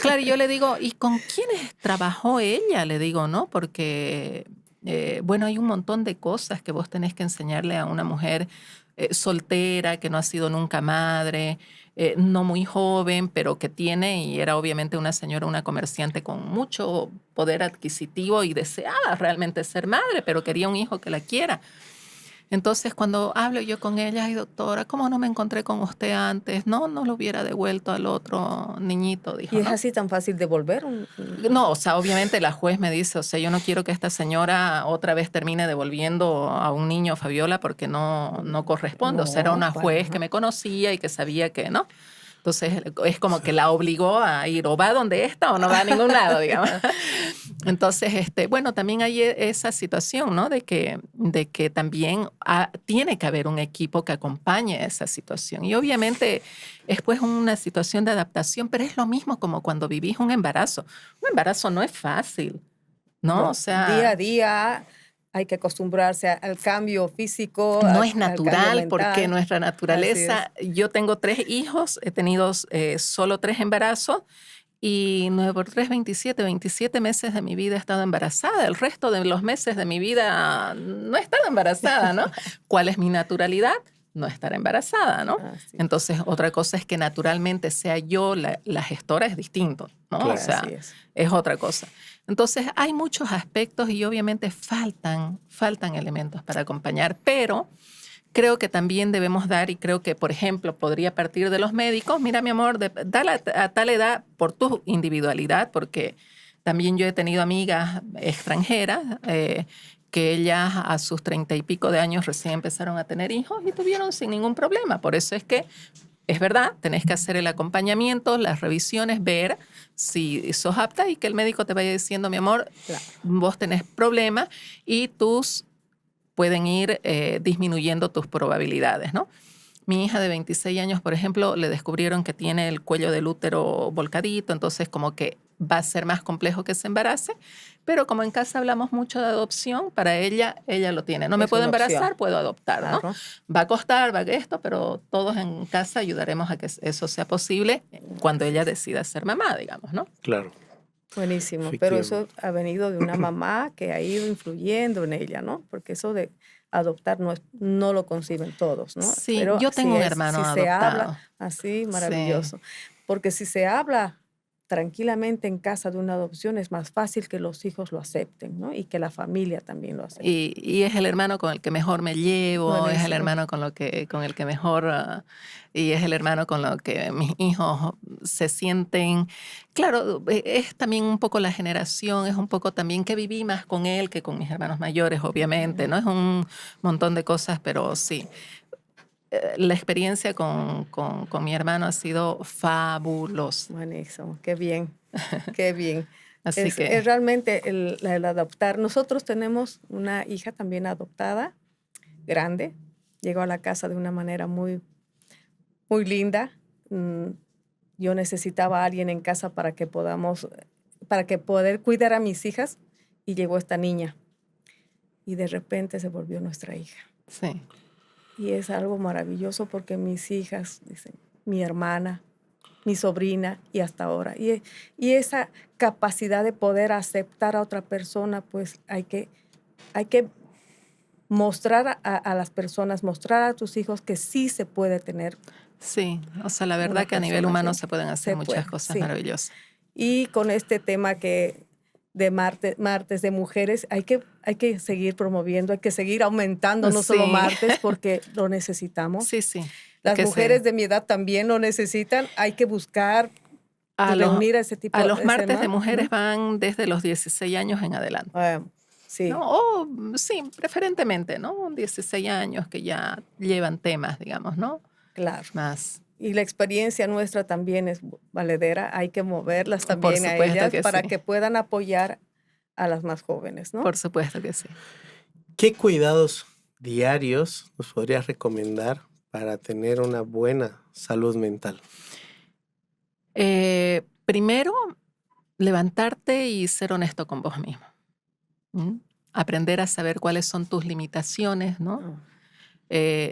Claro, y yo le digo, ¿y con quiénes trabajó ella? Le digo, ¿no? Porque, bueno, hay un montón de cosas que vos tenés que enseñarle a una mujer soltera, que no ha sido nunca madre, no muy joven, pero que tiene, y era obviamente una señora, una comerciante con mucho poder adquisitivo y deseaba realmente ser madre, pero quería un hijo que la quiera. Entonces, cuando hablo yo con ella, ay, doctora, ¿cómo no me encontré con usted antes? No lo hubiera devuelto al otro niñito, Y dijo, es ¿no? así tan fácil devolver No, o sea, obviamente la juez me dice, o sea, yo no quiero que esta señora otra vez termine devolviendo a un niño, Fabiola, porque no corresponde. O sea, era No, una para juez que nada. me conocía y que sabía que, ¿no? Entonces, es como que la obligó a ir o va donde está o no va a ningún lado, digamos. Entonces, bueno, también hay esa situación, ¿no? De que también tiene que haber un equipo que acompañe esa situación. Y obviamente es pues una situación de adaptación, pero es lo mismo como cuando vivís un embarazo. Un embarazo no es fácil, ¿no? O No, día a sea, día hay que acostumbrarse al cambio físico, no es al cambio natural porque mental. nuestra Así es. naturaleza, yo tengo 3 hijos, he tenido solo 3 embarazos. Y 9 por 3, 27 meses de mi vida he estado embarazada. El resto de los meses de mi vida no he estado embarazada, ¿no? ¿Cuál es mi naturalidad? No estar embarazada, ¿no? Así es. Entonces, otra cosa es que naturalmente sea yo la gestora, es distinto, ¿no? O Claro. Así sea, es. es otra cosa. Entonces, hay muchos aspectos y obviamente faltan elementos para acompañar, pero creo que también debemos dar, y creo que, por ejemplo, podría partir de los médicos, mira, mi amor, dale a tal edad por tu individualidad, porque también yo he tenido amigas extranjeras que ellas a sus 30 y pico de años recién empezaron a tener hijos y tuvieron sin ningún problema. Por eso es que, es verdad, tenés que hacer el acompañamiento, las revisiones, ver si sos apta y que el médico te vaya diciendo, mi amor, Claro. vos tenés problemas y pueden ir disminuyendo tus probabilidades, ¿no? Mi hija de 26 años, por ejemplo, le descubrieron que tiene el cuello del útero volcadito, entonces como que va a ser más complejo que se embarace, pero como en casa hablamos mucho de adopción, para ella lo tiene. No me Es puedo una opción. embarazar, puedo adoptar, ¿no? Claro. Va a costar, va a esto, pero todos en casa ayudaremos a que eso sea posible cuando Así ella es. decida ser mamá, digamos, ¿no? Claro, Buenísimo, pero eso efectivamente. ha venido de una mamá que ha ido influyendo en ella, ¿no? Porque eso de adoptar no lo conciben todos, ¿no? Sí, Pero yo tengo un hermano si se habla adoptado. así, Sí. maravilloso. Porque si se habla tranquilamente en casa de una adopción, es más fácil que los hijos lo acepten, ¿no? Y que la familia también lo acepte. Y es el hermano con el que mejor me llevo, es el Buenísimo. hermano con el que mejor, y es el hermano con lo que mis hijos se sienten. Claro, es también un poco la generación, es un poco también que viví más con él que con mis hermanos mayores, obviamente, ¿no? Es un montón de cosas, pero sí. La experiencia con mi hermano ha sido fabulosa. Buenísimo, qué bien, qué bien. Así Es que realmente el adoptar. Nosotros tenemos una hija también adoptada, grande. Llegó a la casa de una manera muy, muy linda. Yo necesitaba a alguien en casa para que poder cuidar a mis hijas y llegó esta niña y de repente se volvió nuestra hija. sí. Y es algo maravilloso porque mis hijas, dicen, mi hermana, mi sobrina y hasta ahora. Y esa capacidad de poder aceptar a otra persona, pues hay que mostrar a las personas, mostrar a tus hijos que sí se puede tener Sí, o sea, la una verdad que a nivel persona humano así. se pueden hacer Se muchas puede, cosas sí. maravillosas. Y con este tema de martes de mujeres, hay que seguir promoviendo, hay que seguir aumentando, no solo Sí, martes, porque lo necesitamos. sí, sí. Las Que mujeres de mi edad también lo necesitan. Hay que buscar a los, reunir a ese a tipo, los martes de ¿no? mujeres Ujú. van desde los 16 años en adelante, ¿no? Sí, O sí, preferentemente, ¿no? 16 años que ya llevan temas, digamos, ¿no? claro. Más, Y la experiencia nuestra también es valedera. Hay que moverlas por también a supuesto ellas que sí, para que puedan apoyar a las más jóvenes, ¿no? por supuesto que sí. ¿Qué cuidados diarios nos podrías recomendar para tener una buena salud mental? Primero, levantarte y ser honesto con vos mismo. ¿Mm? Aprender a saber cuáles son tus limitaciones, ¿no?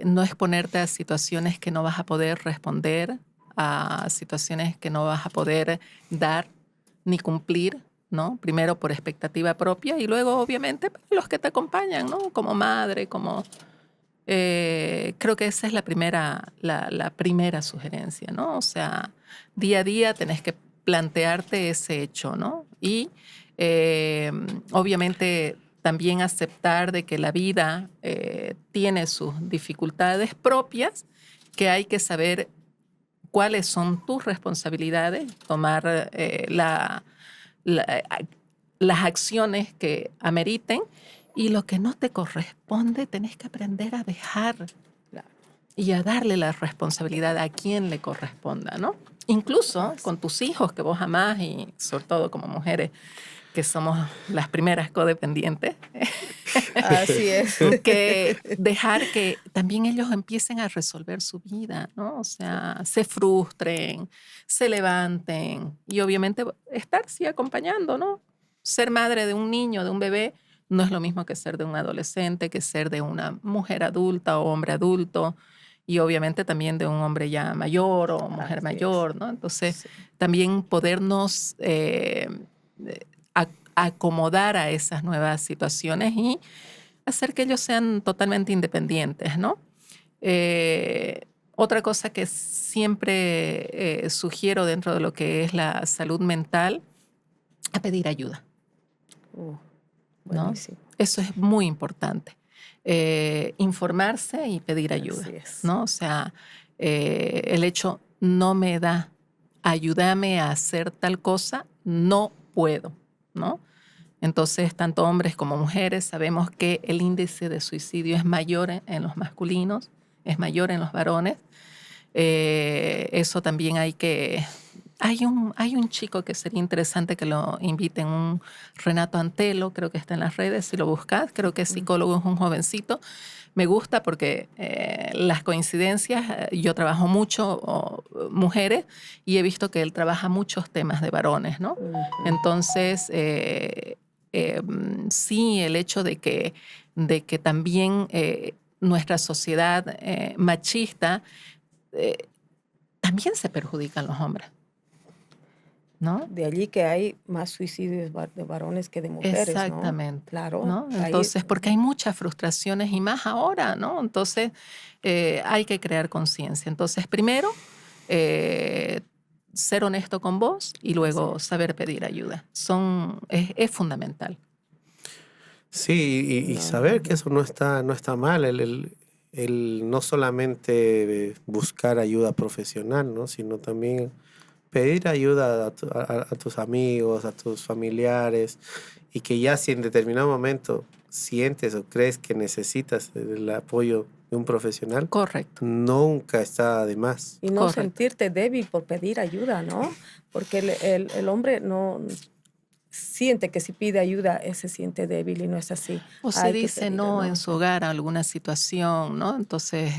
No exponerte a situaciones que no vas a poder responder, a situaciones que no vas a poder dar ni cumplir, ¿no? Primero por expectativa propia y luego, obviamente, para los que te acompañan, ¿no? Como madre, como... creo que esa es la primera sugerencia, ¿no? O sea, día a día tenés que plantearte ese hecho, ¿no? Y obviamente también aceptar de que la vida tiene sus dificultades propias, que hay que saber cuáles son tus responsabilidades, tomar la- las acciones que ameriten y lo que no te corresponde tenés que aprender a dejar y a darle la responsabilidad a quien le corresponda, ¿no? Incluso con tus hijos que vos amás y sobre todo como mujeres que somos las primeras codependientes, Así es. que dejar que también ellos empiecen a resolver su vida, ¿no? O sea, se frustren, se levanten y obviamente estar sí acompañando, ¿no? Ser madre de un niño, de un bebé, no es lo mismo que ser de un adolescente, que ser de una mujer adulta o hombre adulto y obviamente también de un hombre ya mayor o mujer Así mayor, ¿no? Entonces, Sí. también podernos acomodar a esas nuevas situaciones y hacer que ellos sean totalmente independientes, ¿no? Otra cosa que siempre sugiero dentro de lo que es la salud mental, a pedir ayuda, ¿no? Buenísimo. Eso es muy importante. Informarse y pedir ayuda, Así es. ¿no? O sea, el hecho no me da, ayúdame a hacer tal cosa, no puedo, ¿no? Entonces, tanto hombres como mujeres sabemos que el índice de suicidio es mayor en los masculinos, es mayor en los varones. Eso también hay que... Hay un chico que sería interesante que lo inviten, un Renato Antelo, creo que está en las redes, si lo buscas, creo que es psicólogo, es un jovencito. Me gusta porque las coincidencias, yo trabajo mucho mujeres y he visto que él trabaja muchos temas de varones, ¿no? Entonces, sí, el hecho de que también nuestra sociedad machista también se perjudican los hombres, ¿no? De allí que hay más suicidios de varones que de mujeres, ¿no? Exactamente. Claro. ¿No? Ahí, Entonces, porque hay muchas frustraciones y más ahora, ¿no? Entonces, hay que crear conciencia. Entonces, primero, ser honesto con vos y luego saber pedir ayuda. Es fundamental. Sí, y No, saber que eso no está mal, el no solamente buscar ayuda profesional, ¿no? Sino también pedir ayuda a tus amigos, a tus familiares, y que ya si en determinado momento sientes o crees que necesitas el apoyo de un profesional, Correcto. nunca está de más. Y no Correcto. sentirte débil por pedir ayuda, ¿no? Porque el hombre no siente que si pide ayuda, se siente débil y no es así. O se Hay que dice pedir, no en su hogar a alguna situación, ¿no? Entonces,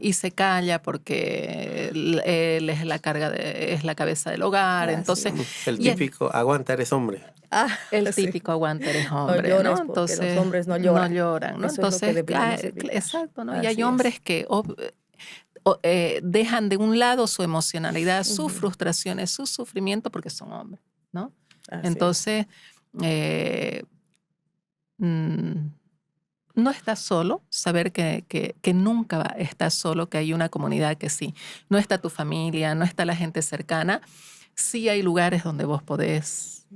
y se calla porque él es la es la cabeza del hogar. Así Entonces, El y típico, aguanta, eres hombre. el sí. típico aguanta eres No hombre, llores ¿no? porque los Entonces, hombres no no lloran. lloran, ¿no? Eso es lo que Entonces, deberíamos evitar. exacto, ¿no? Y Así hay es. hombres que dejan de un lado su emocionalidad, sus frustraciones, su sufrimiento porque son hombres, ¿no? Así Entonces, mm, no estás solo, saber que nunca estás solo, que hay una comunidad que sí. No está tu familia, no está la gente cercana. Sí hay lugares donde vos podés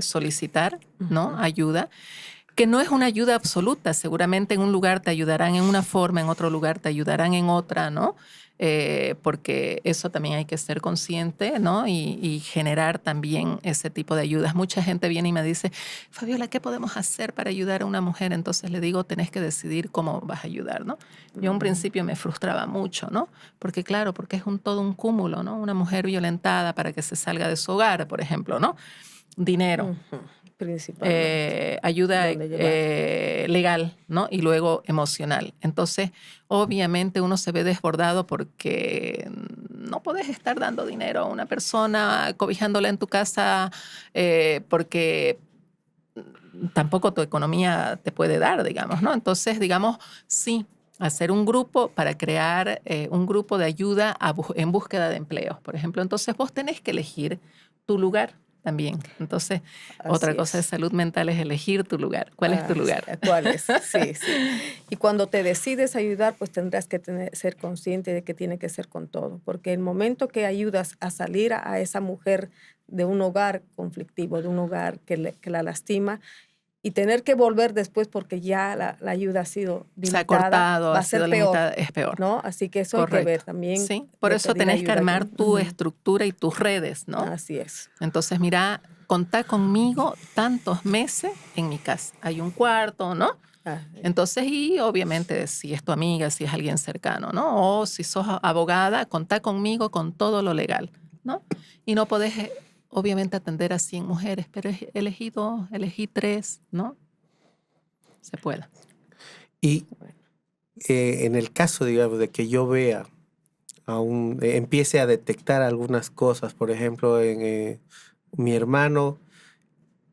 solicitar, ¿no? Ayuda, que no es una ayuda absoluta. Seguramente en un lugar te ayudarán en una forma, en otro lugar te ayudarán en otra, ¿no? Porque eso también hay que ser consciente, ¿no? Y generar también ese tipo de ayudas. Mucha gente viene y me dice, Fabiola, ¿qué podemos hacer para ayudar a una mujer? Entonces le digo, tenés que decidir cómo vas a ayudar, ¿no? Yo en un principio me frustraba mucho, ¿no? Porque claro, porque es todo un cúmulo, ¿no? Una mujer violentada para que se salga de su hogar, por ejemplo, ¿no? Dinero. Principalmente. Ayuda ¿Dónde llevar? legal, ¿no? Y luego emocional. Entonces, obviamente uno se ve desbordado porque no podés estar dando dinero a una persona, cobijándola en tu casa, porque tampoco tu economía te puede dar, digamos, ¿no? Entonces, digamos, sí, hacer un grupo para crear un grupo de ayuda en búsqueda de empleos, por ejemplo. Entonces, vos tenés que elegir tu lugar también. Entonces, otra Así cosa de es. salud mental es elegir tu lugar. ¿Cuál es tu lugar? ¿Cuál es? Sí, sí. Y cuando te decides ayudar, pues tendrás que ser consciente de que tiene que ser con todo, porque el momento que ayudas a salir a esa mujer de un hogar conflictivo, de un hogar que la lastima, y tener que volver después porque ya la ayuda ha sido Se ha limitada, cortado, va ha a ser sido peor, limitada, es peor. ¿no? Así que eso hay que ver Correcto. también, Sí, por de eso pedir tenés que ayuda allí. armar tu estructura y tus redes, ¿no? Así es. Entonces, mira, contá conmigo tantos meses en mi casa. Hay un cuarto, ¿no? Entonces, y obviamente si es tu amiga, si es alguien cercano, ¿no? O si sos abogada, contá conmigo con todo lo legal, ¿no? Y no podés, obviamente, atender a 100 mujeres, pero elegí 2, elegí 3, ¿no? Se puede. Y en el caso, digamos, de que yo vea, empiece a detectar algunas cosas, por ejemplo, mi hermano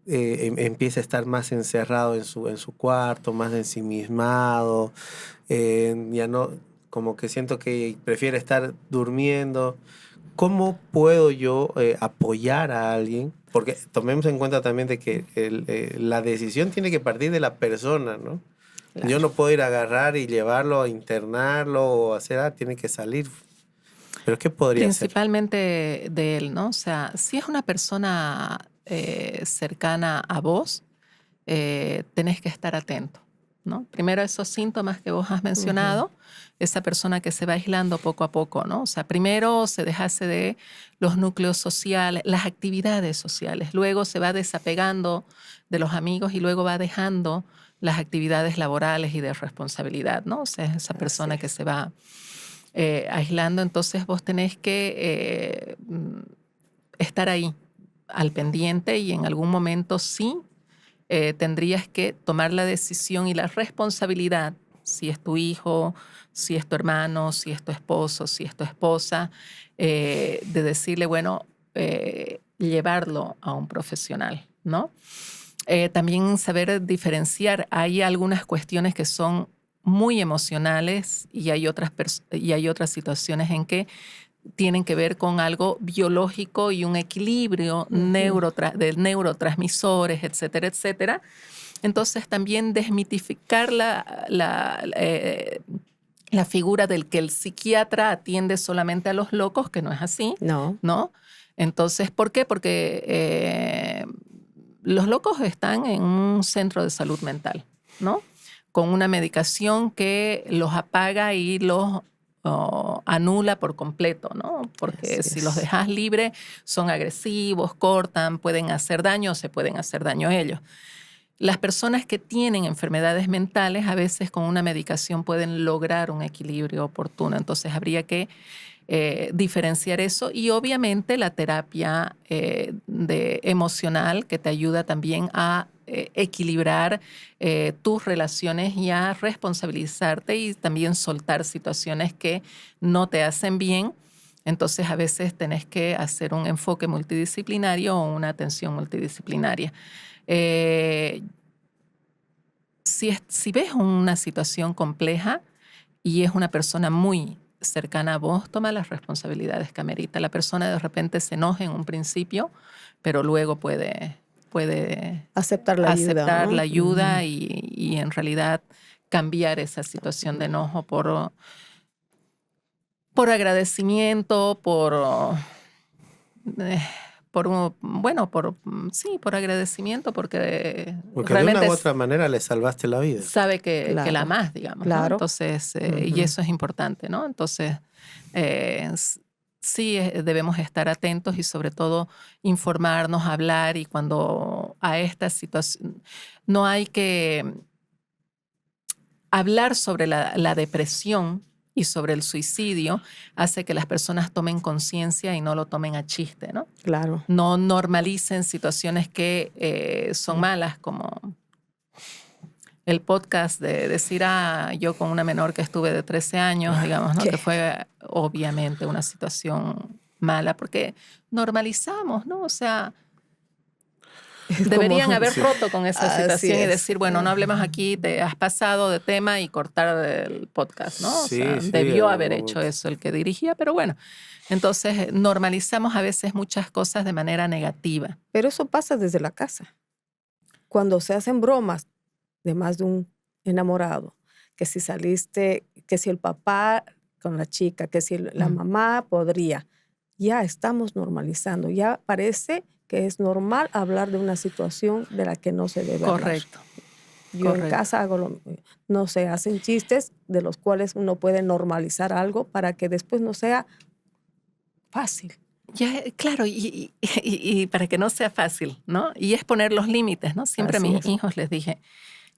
empieza a estar más encerrado en su cuarto, más ensimismado, ya no, como que siento que prefiere estar durmiendo. ¿Cómo puedo yo apoyar a alguien? Porque tomemos en cuenta también de que la decisión tiene que partir de la persona, ¿no? Claro. Yo no puedo ir a agarrar y llevarlo a internarlo o hacer, tiene que salir. ¿Pero qué podría hacer? Principalmente de él, ¿no? O sea, si es una persona cercana a vos, tenés que estar atento, ¿no? Primero esos síntomas que vos has mencionado, esa persona que se va aislando poco a poco, ¿no? O sea, primero se deshacen de los núcleos sociales, las actividades sociales, luego se va desapegando de los amigos y luego va dejando las actividades laborales y de responsabilidad, ¿no? O sea, esa persona que se va aislando, entonces vos tenés que estar ahí al pendiente y en algún momento sí tendrías que tomar la decisión y la responsabilidad, si es tu hijo, si es tu hermano, si es tu esposo, si es tu esposa, de decirle, bueno, llevarlo a un profesional, ¿no? También saber diferenciar, hay algunas cuestiones que son muy emocionales y hay otras situaciones en que tienen que ver con algo biológico y un equilibrio de neurotransmisores, etcétera, etcétera. Entonces también desmitificar la figura del que el psiquiatra atiende solamente a los locos, que no es así, No. ¿no? Entonces, ¿por qué? Porque los locos están en un centro de salud mental, ¿no? Con una medicación que los apaga y los anula por completo, ¿no? Porque si los dejas libres, son agresivos, cortan, pueden hacer daño o se pueden hacer daño a ellos. Las personas que tienen enfermedades mentales a veces con una medicación pueden lograr un equilibrio oportuno, entonces habría que diferenciar eso y obviamente la terapia emocional que te ayuda también a equilibrar tus relaciones y a responsabilizarte y también soltar situaciones que no te hacen bien. Entonces a veces tenés que hacer un enfoque multidisciplinario o una atención multidisciplinaria. Si ves una situación compleja y es una persona muy cercana a vos, toma las responsabilidades que amerita. La persona de repente se enoja en un principio, pero luego puede aceptar la ayuda, ¿no? la ayuda y en realidad cambiar esa situación de enojo por agradecimiento, por agradecimiento, porque Porque de una realmente u otra manera le salvaste la vida. sabe que la Claro. amás, digamos, ¿no? Claro. Entonces, y eso es importante, ¿no? Entonces, sí debemos estar atentos y sobre todo informarnos, hablar y cuando a esta situación no hay que hablar sobre la depresión y sobre el suicidio hace que las personas tomen conciencia y no lo tomen a chiste, ¿no? Claro. No normalicen situaciones que son malas como el podcast de decir, yo con una menor que estuve de 13 años, digamos, ¿no? Que fue obviamente una situación mala, porque normalizamos, ¿no? O sea, deberían haber roto con esa situación y decir, bueno, no hablemos aquí, te has pasado de tema y cortar el podcast, ¿no? Sí, o sea, sí, debió haber hecho eso el que dirigía, pero bueno. Entonces, normalizamos a veces muchas cosas de manera negativa. Pero eso pasa desde la casa. Cuando se hacen bromas de más de un enamorado, que si saliste, que si el papá con la chica, que si la mamá podría, ya estamos normalizando, ya parece que es normal hablar de una situación de la que no se debe Correcto. hablar. Yo en casa hago no sé, hacen chistes de los cuales uno puede normalizar algo para que después no sea fácil. Ya, claro, y para que no sea fácil, ¿no? Y es poner los límites, ¿no? Siempre a mis hijos les dije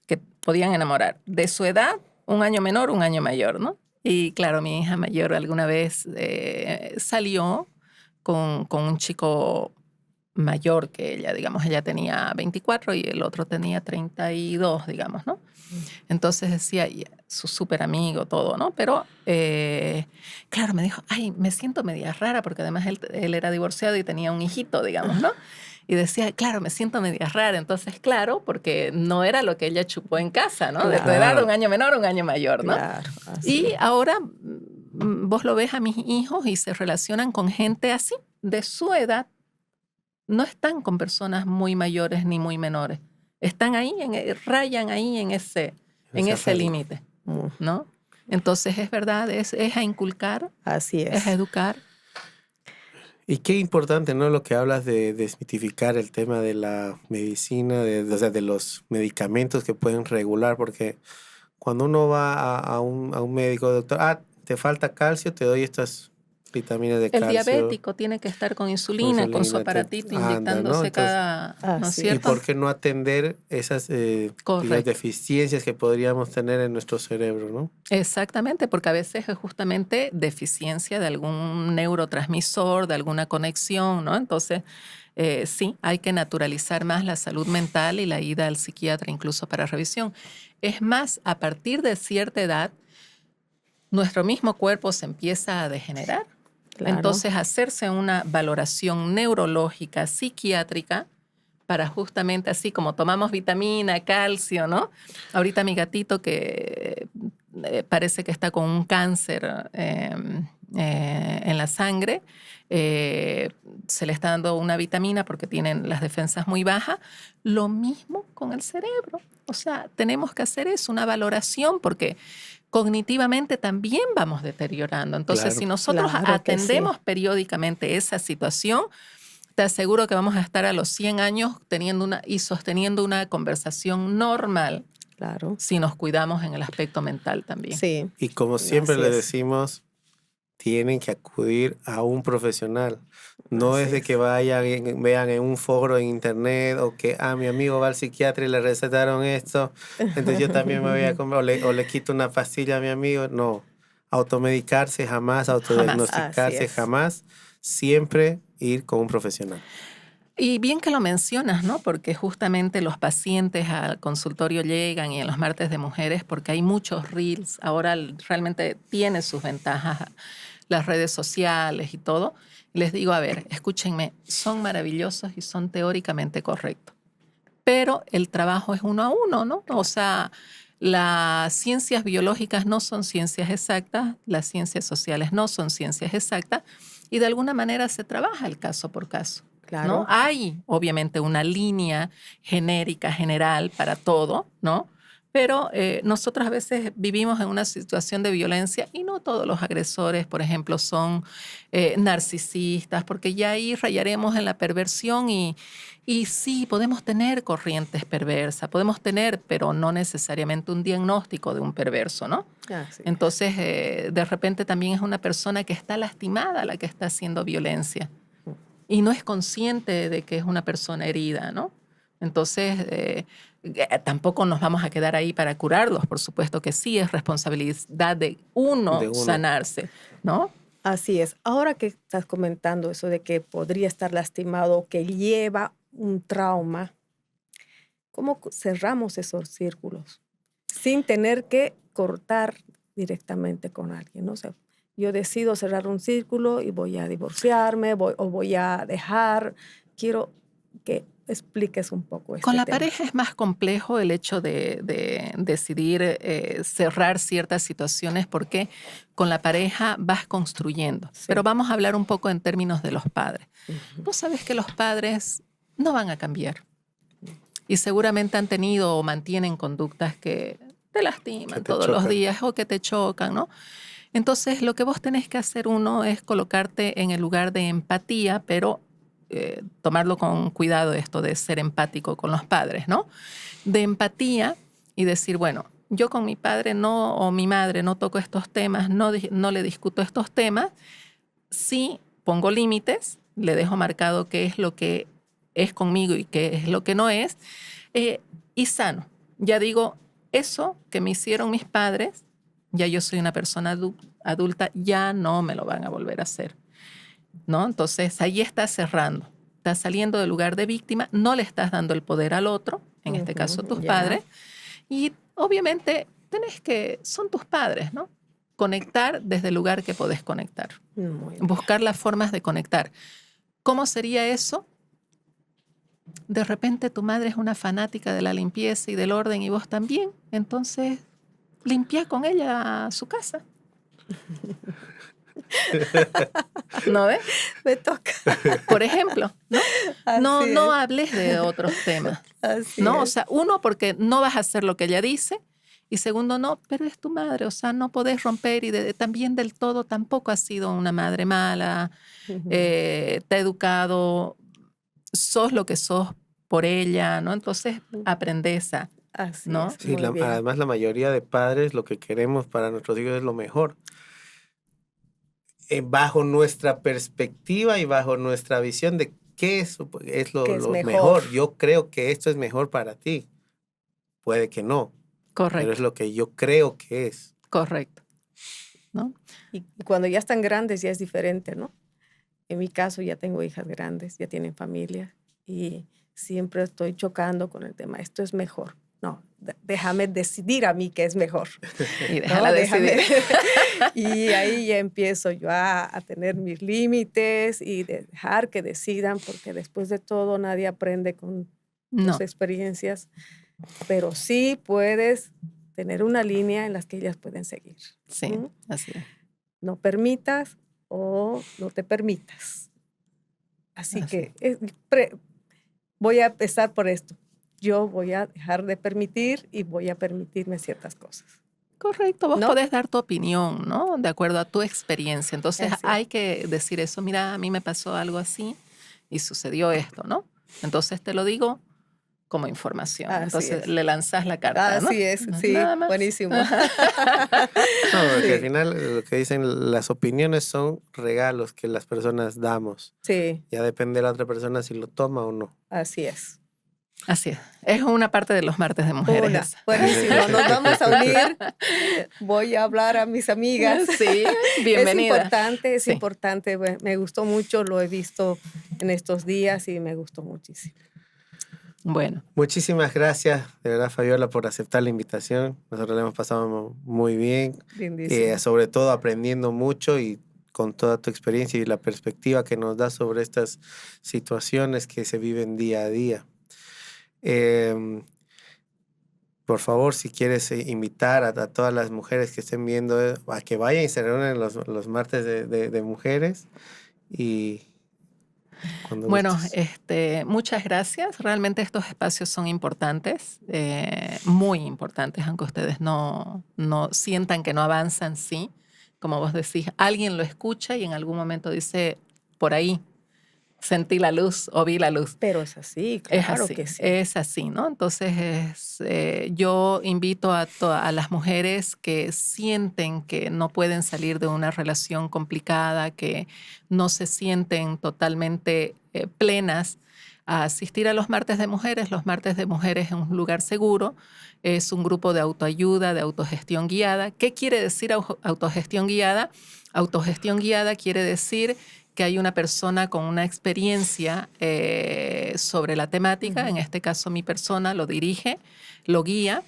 que podían enamorar de su edad, un año menor, un año mayor, ¿no? Y claro, mi hija mayor alguna vez salió con un chico mayor que ella, digamos, ella tenía 24 y el otro tenía 32, digamos, ¿no? Entonces decía, su súper amigo, todo, ¿no? Pero, claro, me dijo, ay, me siento media rara, porque además él era divorciado y tenía un hijito, digamos, ¿no? Y decía, claro, me siento media rara. Entonces, claro, porque no era lo que ella chupó en casa, ¿no? De tu edad, un año menor, un año mayor, ¿no? Claro, y ahora vos lo ves a mis hijos y se relacionan con gente así, de su edad. No están con personas muy mayores ni muy menores. Están ahí, rayan ahí en ese límite, ¿no? Entonces, es verdad, es a inculcar, así es a educar. Y qué importante, ¿no? Lo que hablas de desmitificar el tema de la medicina, o sea, de los medicamentos que pueden regular, porque cuando uno va a un médico, doctor, te falta calcio, te doy estas vitaminas de calcio. El diabético tiene que estar con insulina, con su aparatito inyectándose, ¿no? Cada, ¿no es cierto? ¿Y por qué no atender esas deficiencias que podríamos tener en nuestro cerebro, ¿no? Exactamente, porque a veces es justamente deficiencia de algún neurotransmisor, de alguna conexión, ¿no? Entonces, sí, hay que naturalizar más la salud mental y la ida al psiquiatra incluso para revisión. Es más, a partir de cierta edad, nuestro mismo cuerpo se empieza a degenerar. Claro. Entonces, hacerse una valoración neurológica, psiquiátrica, para justamente así como tomamos vitamina, calcio, ¿no? Ahorita mi gatito que parece que está con un cáncer en la sangre, se le está dando una vitamina porque tienen las defensas muy bajas. Lo mismo con el cerebro. O sea, tenemos que hacer eso, una valoración, porque cognitivamente también vamos deteriorando. Entonces, si nosotros atendemos periódicamente esa situación, te aseguro que vamos a estar a los 100 años sosteniendo una conversación normal. Claro. Si nos cuidamos en el aspecto mental también. Sí. Y como siempre le decimos, tienen que acudir a un profesional. No es de que vean en un foro en internet o que mi amigo va al psiquiatra y le recetaron esto, entonces yo también me voy a comer o le quito una pastilla a mi amigo. No, automedicarse jamás, autodiagnosticarse jamás, siempre ir con un profesional. Y bien que lo mencionas, ¿no? Porque justamente los pacientes al consultorio llegan y en los martes de mujeres porque hay muchos reels. Ahora realmente tiene sus ventajas las redes sociales y todo. Les digo, a ver, escúchenme, son maravillosos y son teóricamente correctos. Pero el trabajo es uno a uno, ¿no? O sea, las ciencias biológicas no son ciencias exactas, las ciencias sociales no son ciencias exactas y de alguna manera se trabaja el caso por caso. Claro. ¿No? Hay obviamente una línea genérica, general para todo, ¿no? Pero nosotros a veces vivimos en una situación de violencia y no todos los agresores, por ejemplo, son narcisistas, porque ya ahí rayaremos en la perversión y sí, podemos tener corrientes perversas, podemos tener, pero no necesariamente un diagnóstico de un perverso, ¿no? Entonces, de repente también es una persona que está lastimada la que está haciendo violencia y no es consciente de que es una persona herida, ¿no? Entonces, tampoco nos vamos a quedar ahí para curarlos, por supuesto que sí, es responsabilidad de uno sanarse, ¿no? Así es. Ahora que estás comentando eso de que podría estar lastimado, que lleva un trauma, ¿cómo cerramos esos círculos? sin tener que cortar directamente con alguien, ¿no? O sea, yo decido cerrar un círculo y voy a divorciarme o voy a dejar. Quiero que expliques un poco este Con la tema. pareja es más complejo el hecho de decidir cerrar ciertas situaciones porque con la pareja vas construyendo. Sí. Pero vamos a hablar un poco en términos de los padres. Ujú. Tú sabes que los padres no van a cambiar y seguramente han tenido o mantienen conductas que te lastiman Que te todos los chocan. días o que te chocan, ¿no? Entonces, lo que vos tenés que hacer uno es colocarte en el lugar de empatía, pero tomarlo con cuidado esto de ser empático con los padres, ¿no? De empatía y decir, bueno, yo con mi padre no o mi madre no toco estos temas, no le discuto estos temas, sí pongo límites, le dejo marcado qué es lo que es conmigo y qué es lo que no es, y sano. Ya digo, eso que me hicieron mis padres, ya yo soy una persona adulta, ya no me lo van a volver a hacer, ¿no? Entonces ahí estás cerrando, estás saliendo del lugar de víctima, no le estás dando el poder al otro, en este caso tus Ya. padres, y obviamente son tus padres, ¿no? Conectar desde el lugar que podés conectar, Muy bien. buscar las formas de conectar. ¿Cómo sería eso? De repente tu madre es una fanática de la limpieza y del orden y vos también, entonces limpia con ella su casa. ¿No ves? Me toca. Por ejemplo, ¿no? No, Así no es. hables de otros temas, Así ¿no? O es. sea, uno, porque no vas a hacer lo que ella dice, y segundo, no, pero es tu madre, o sea, no podés romper y también del todo tampoco has sido una madre mala, Ujú. te ha educado, sos lo que sos por ella, ¿no? Entonces aprendés a, Así ¿no? es. Sí, Muy bien. además la mayoría de padres lo que queremos para nuestros hijos es lo mejor. Bajo nuestra perspectiva y bajo nuestra visión de qué es Que es lo mejor. mejor. Yo creo que esto es mejor para ti. Puede que no, pero es Correcto, lo que yo creo que es. correcto, ¿no? Y cuando ya están grandes ya es diferente, ¿no? En mi caso ya tengo hijas grandes, ya tienen familia y siempre estoy chocando con el tema. Esto es mejor. No, déjame decidir a mí qué es mejor. Y ¿no? déjala decidir. Y ahí ya empiezo yo a tener mis límites y dejar que decidan, porque después de todo nadie aprende con No, tus experiencias, pero sí puedes tener una línea en la que ellas pueden seguir. sí, ¿Mm? así es. No permitas o no te permitas. Así Así que voy a empezar por esto. Yo voy a dejar de permitir y voy a permitirme ciertas cosas. Correcto, vos ¿No? podés dar tu opinión, ¿no? De acuerdo a tu experiencia. Entonces Así es. hay que decir eso, mira, a mí me pasó algo así y sucedió esto, ¿no? Entonces te lo digo como información. Así Entonces es. le lanzás la carta, ¿no? Así es, sí, Nada más. buenísimo. No, porque Sí. al final lo que dicen, las opiniones son regalos que las personas damos. Sí, Ya depende de la otra persona si lo toma o no. así es. Así es. Es una parte de los martes de mujeres. Una, esa. buenísimo. Nos vamos a unir. Voy a hablar a mis amigas. Sí, bienvenida. Es Sí. importante. Me gustó mucho, lo he visto en estos días y me gustó muchísimo. Bueno, Muchísimas gracias, de verdad, Fabiola, por aceptar la invitación. Nosotros le hemos pasado muy bien, Lindísimo. sobre todo aprendiendo mucho y con toda tu experiencia y la perspectiva que nos da sobre estas situaciones que se viven día a día. Por favor, si quieres invitar a todas las mujeres que estén viendo a que vayan y se reúnan los martes de mujeres y cuando bueno, gustes. muchas gracias. Realmente estos espacios son importantes, muy importantes, aunque ustedes no sientan que no avanzan, sí. Como vos decís, alguien lo escucha y en algún momento dice, por ahí, sentí la luz o vi la luz. Pero es así, Es claro así, que sí. es así, ¿no? Entonces, yo invito a las mujeres que sienten que no pueden salir de una relación complicada, que no se sienten totalmente plenas, a asistir a los martes de mujeres. Los martes de mujeres es un lugar seguro, es un grupo de autoayuda, de autogestión guiada. ¿Qué quiere decir autogestión guiada? Autogestión guiada quiere decir que hay una persona con una experiencia sobre la temática, en este caso mi persona lo dirige, lo guía,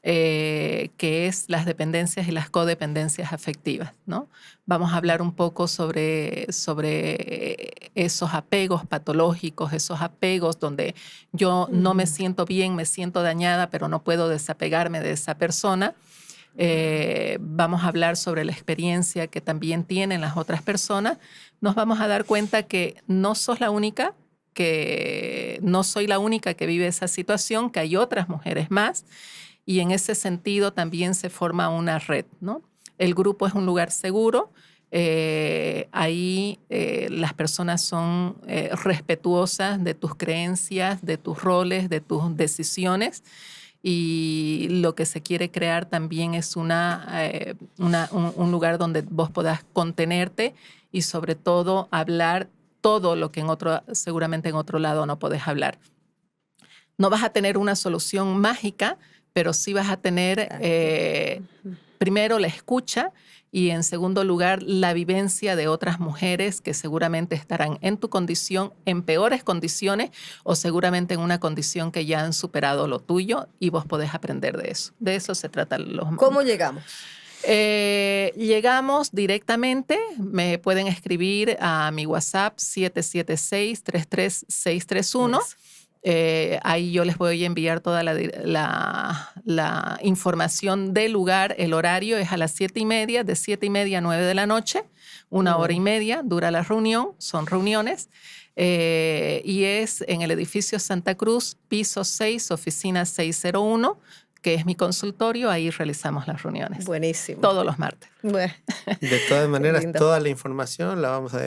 que es las dependencias y las codependencias afectivas, ¿no? Vamos a hablar un poco sobre esos apegos patológicos, esos apegos donde yo no me siento bien, me siento dañada, pero no puedo desapegarme de esa persona. Vamos a hablar sobre la experiencia que también tienen las otras personas. Nos vamos a dar cuenta que no sos la única, que no soy la única que vive esa situación, que hay otras mujeres más. Y en ese sentido también se forma una red, ¿no? El grupo es un lugar seguro. Ahí las personas son respetuosas de tus creencias, de tus roles, de tus decisiones. Y lo que se quiere crear también es un lugar donde vos podás contenerte y sobre todo hablar todo lo que seguramente en otro lado no podés hablar. No vas a tener una solución mágica, pero sí vas a tener primero la escucha y en segundo lugar la vivencia de otras mujeres que seguramente estarán en tu condición, en peores condiciones o seguramente en una condición que ya han superado lo tuyo y vos podés aprender de eso. De eso se trata. ¿Cómo llegamos? Llegamos directamente, me pueden escribir a mi WhatsApp 776-33631. Ahí yo les voy a enviar toda la información del lugar. El horario es a las 7:30, de 7:30 a 9 de la noche. 1 hora y media dura la reunión, son reuniones. Y es en el edificio Santa Cruz, piso 6, oficina 601, que es mi consultorio. Ahí realizamos las reuniones. Buenísimo. Todos los martes. Bueno. De todas maneras, Lindo. toda la información la vamos a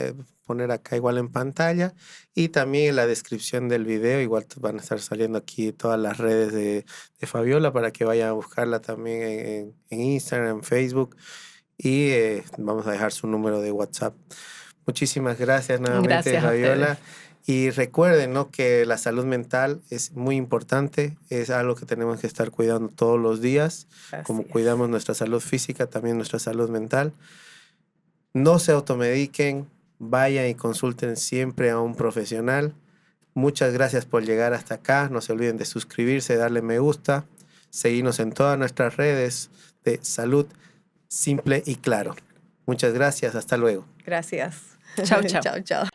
poner acá igual en pantalla y también en la descripción del video. Igual van a estar saliendo aquí todas las redes de Fabiola para que vayan a buscarla también en Instagram, en Facebook y vamos a dejar su número de WhatsApp. Muchísimas gracias nuevamente, Gracias Fabiola. Y recuerden, ¿no?, que la salud mental es muy importante, es algo que tenemos que estar cuidando todos los días, como cuidamos nuestra salud física, también nuestra salud mental. No se automediquen, vayan y consulten siempre a un profesional. Muchas gracias por llegar hasta acá. No se olviden de suscribirse, darle me gusta, seguirnos en todas nuestras redes de salud simple y claro. Muchas gracias, hasta luego. Gracias. Chao, chao. Chao, chao.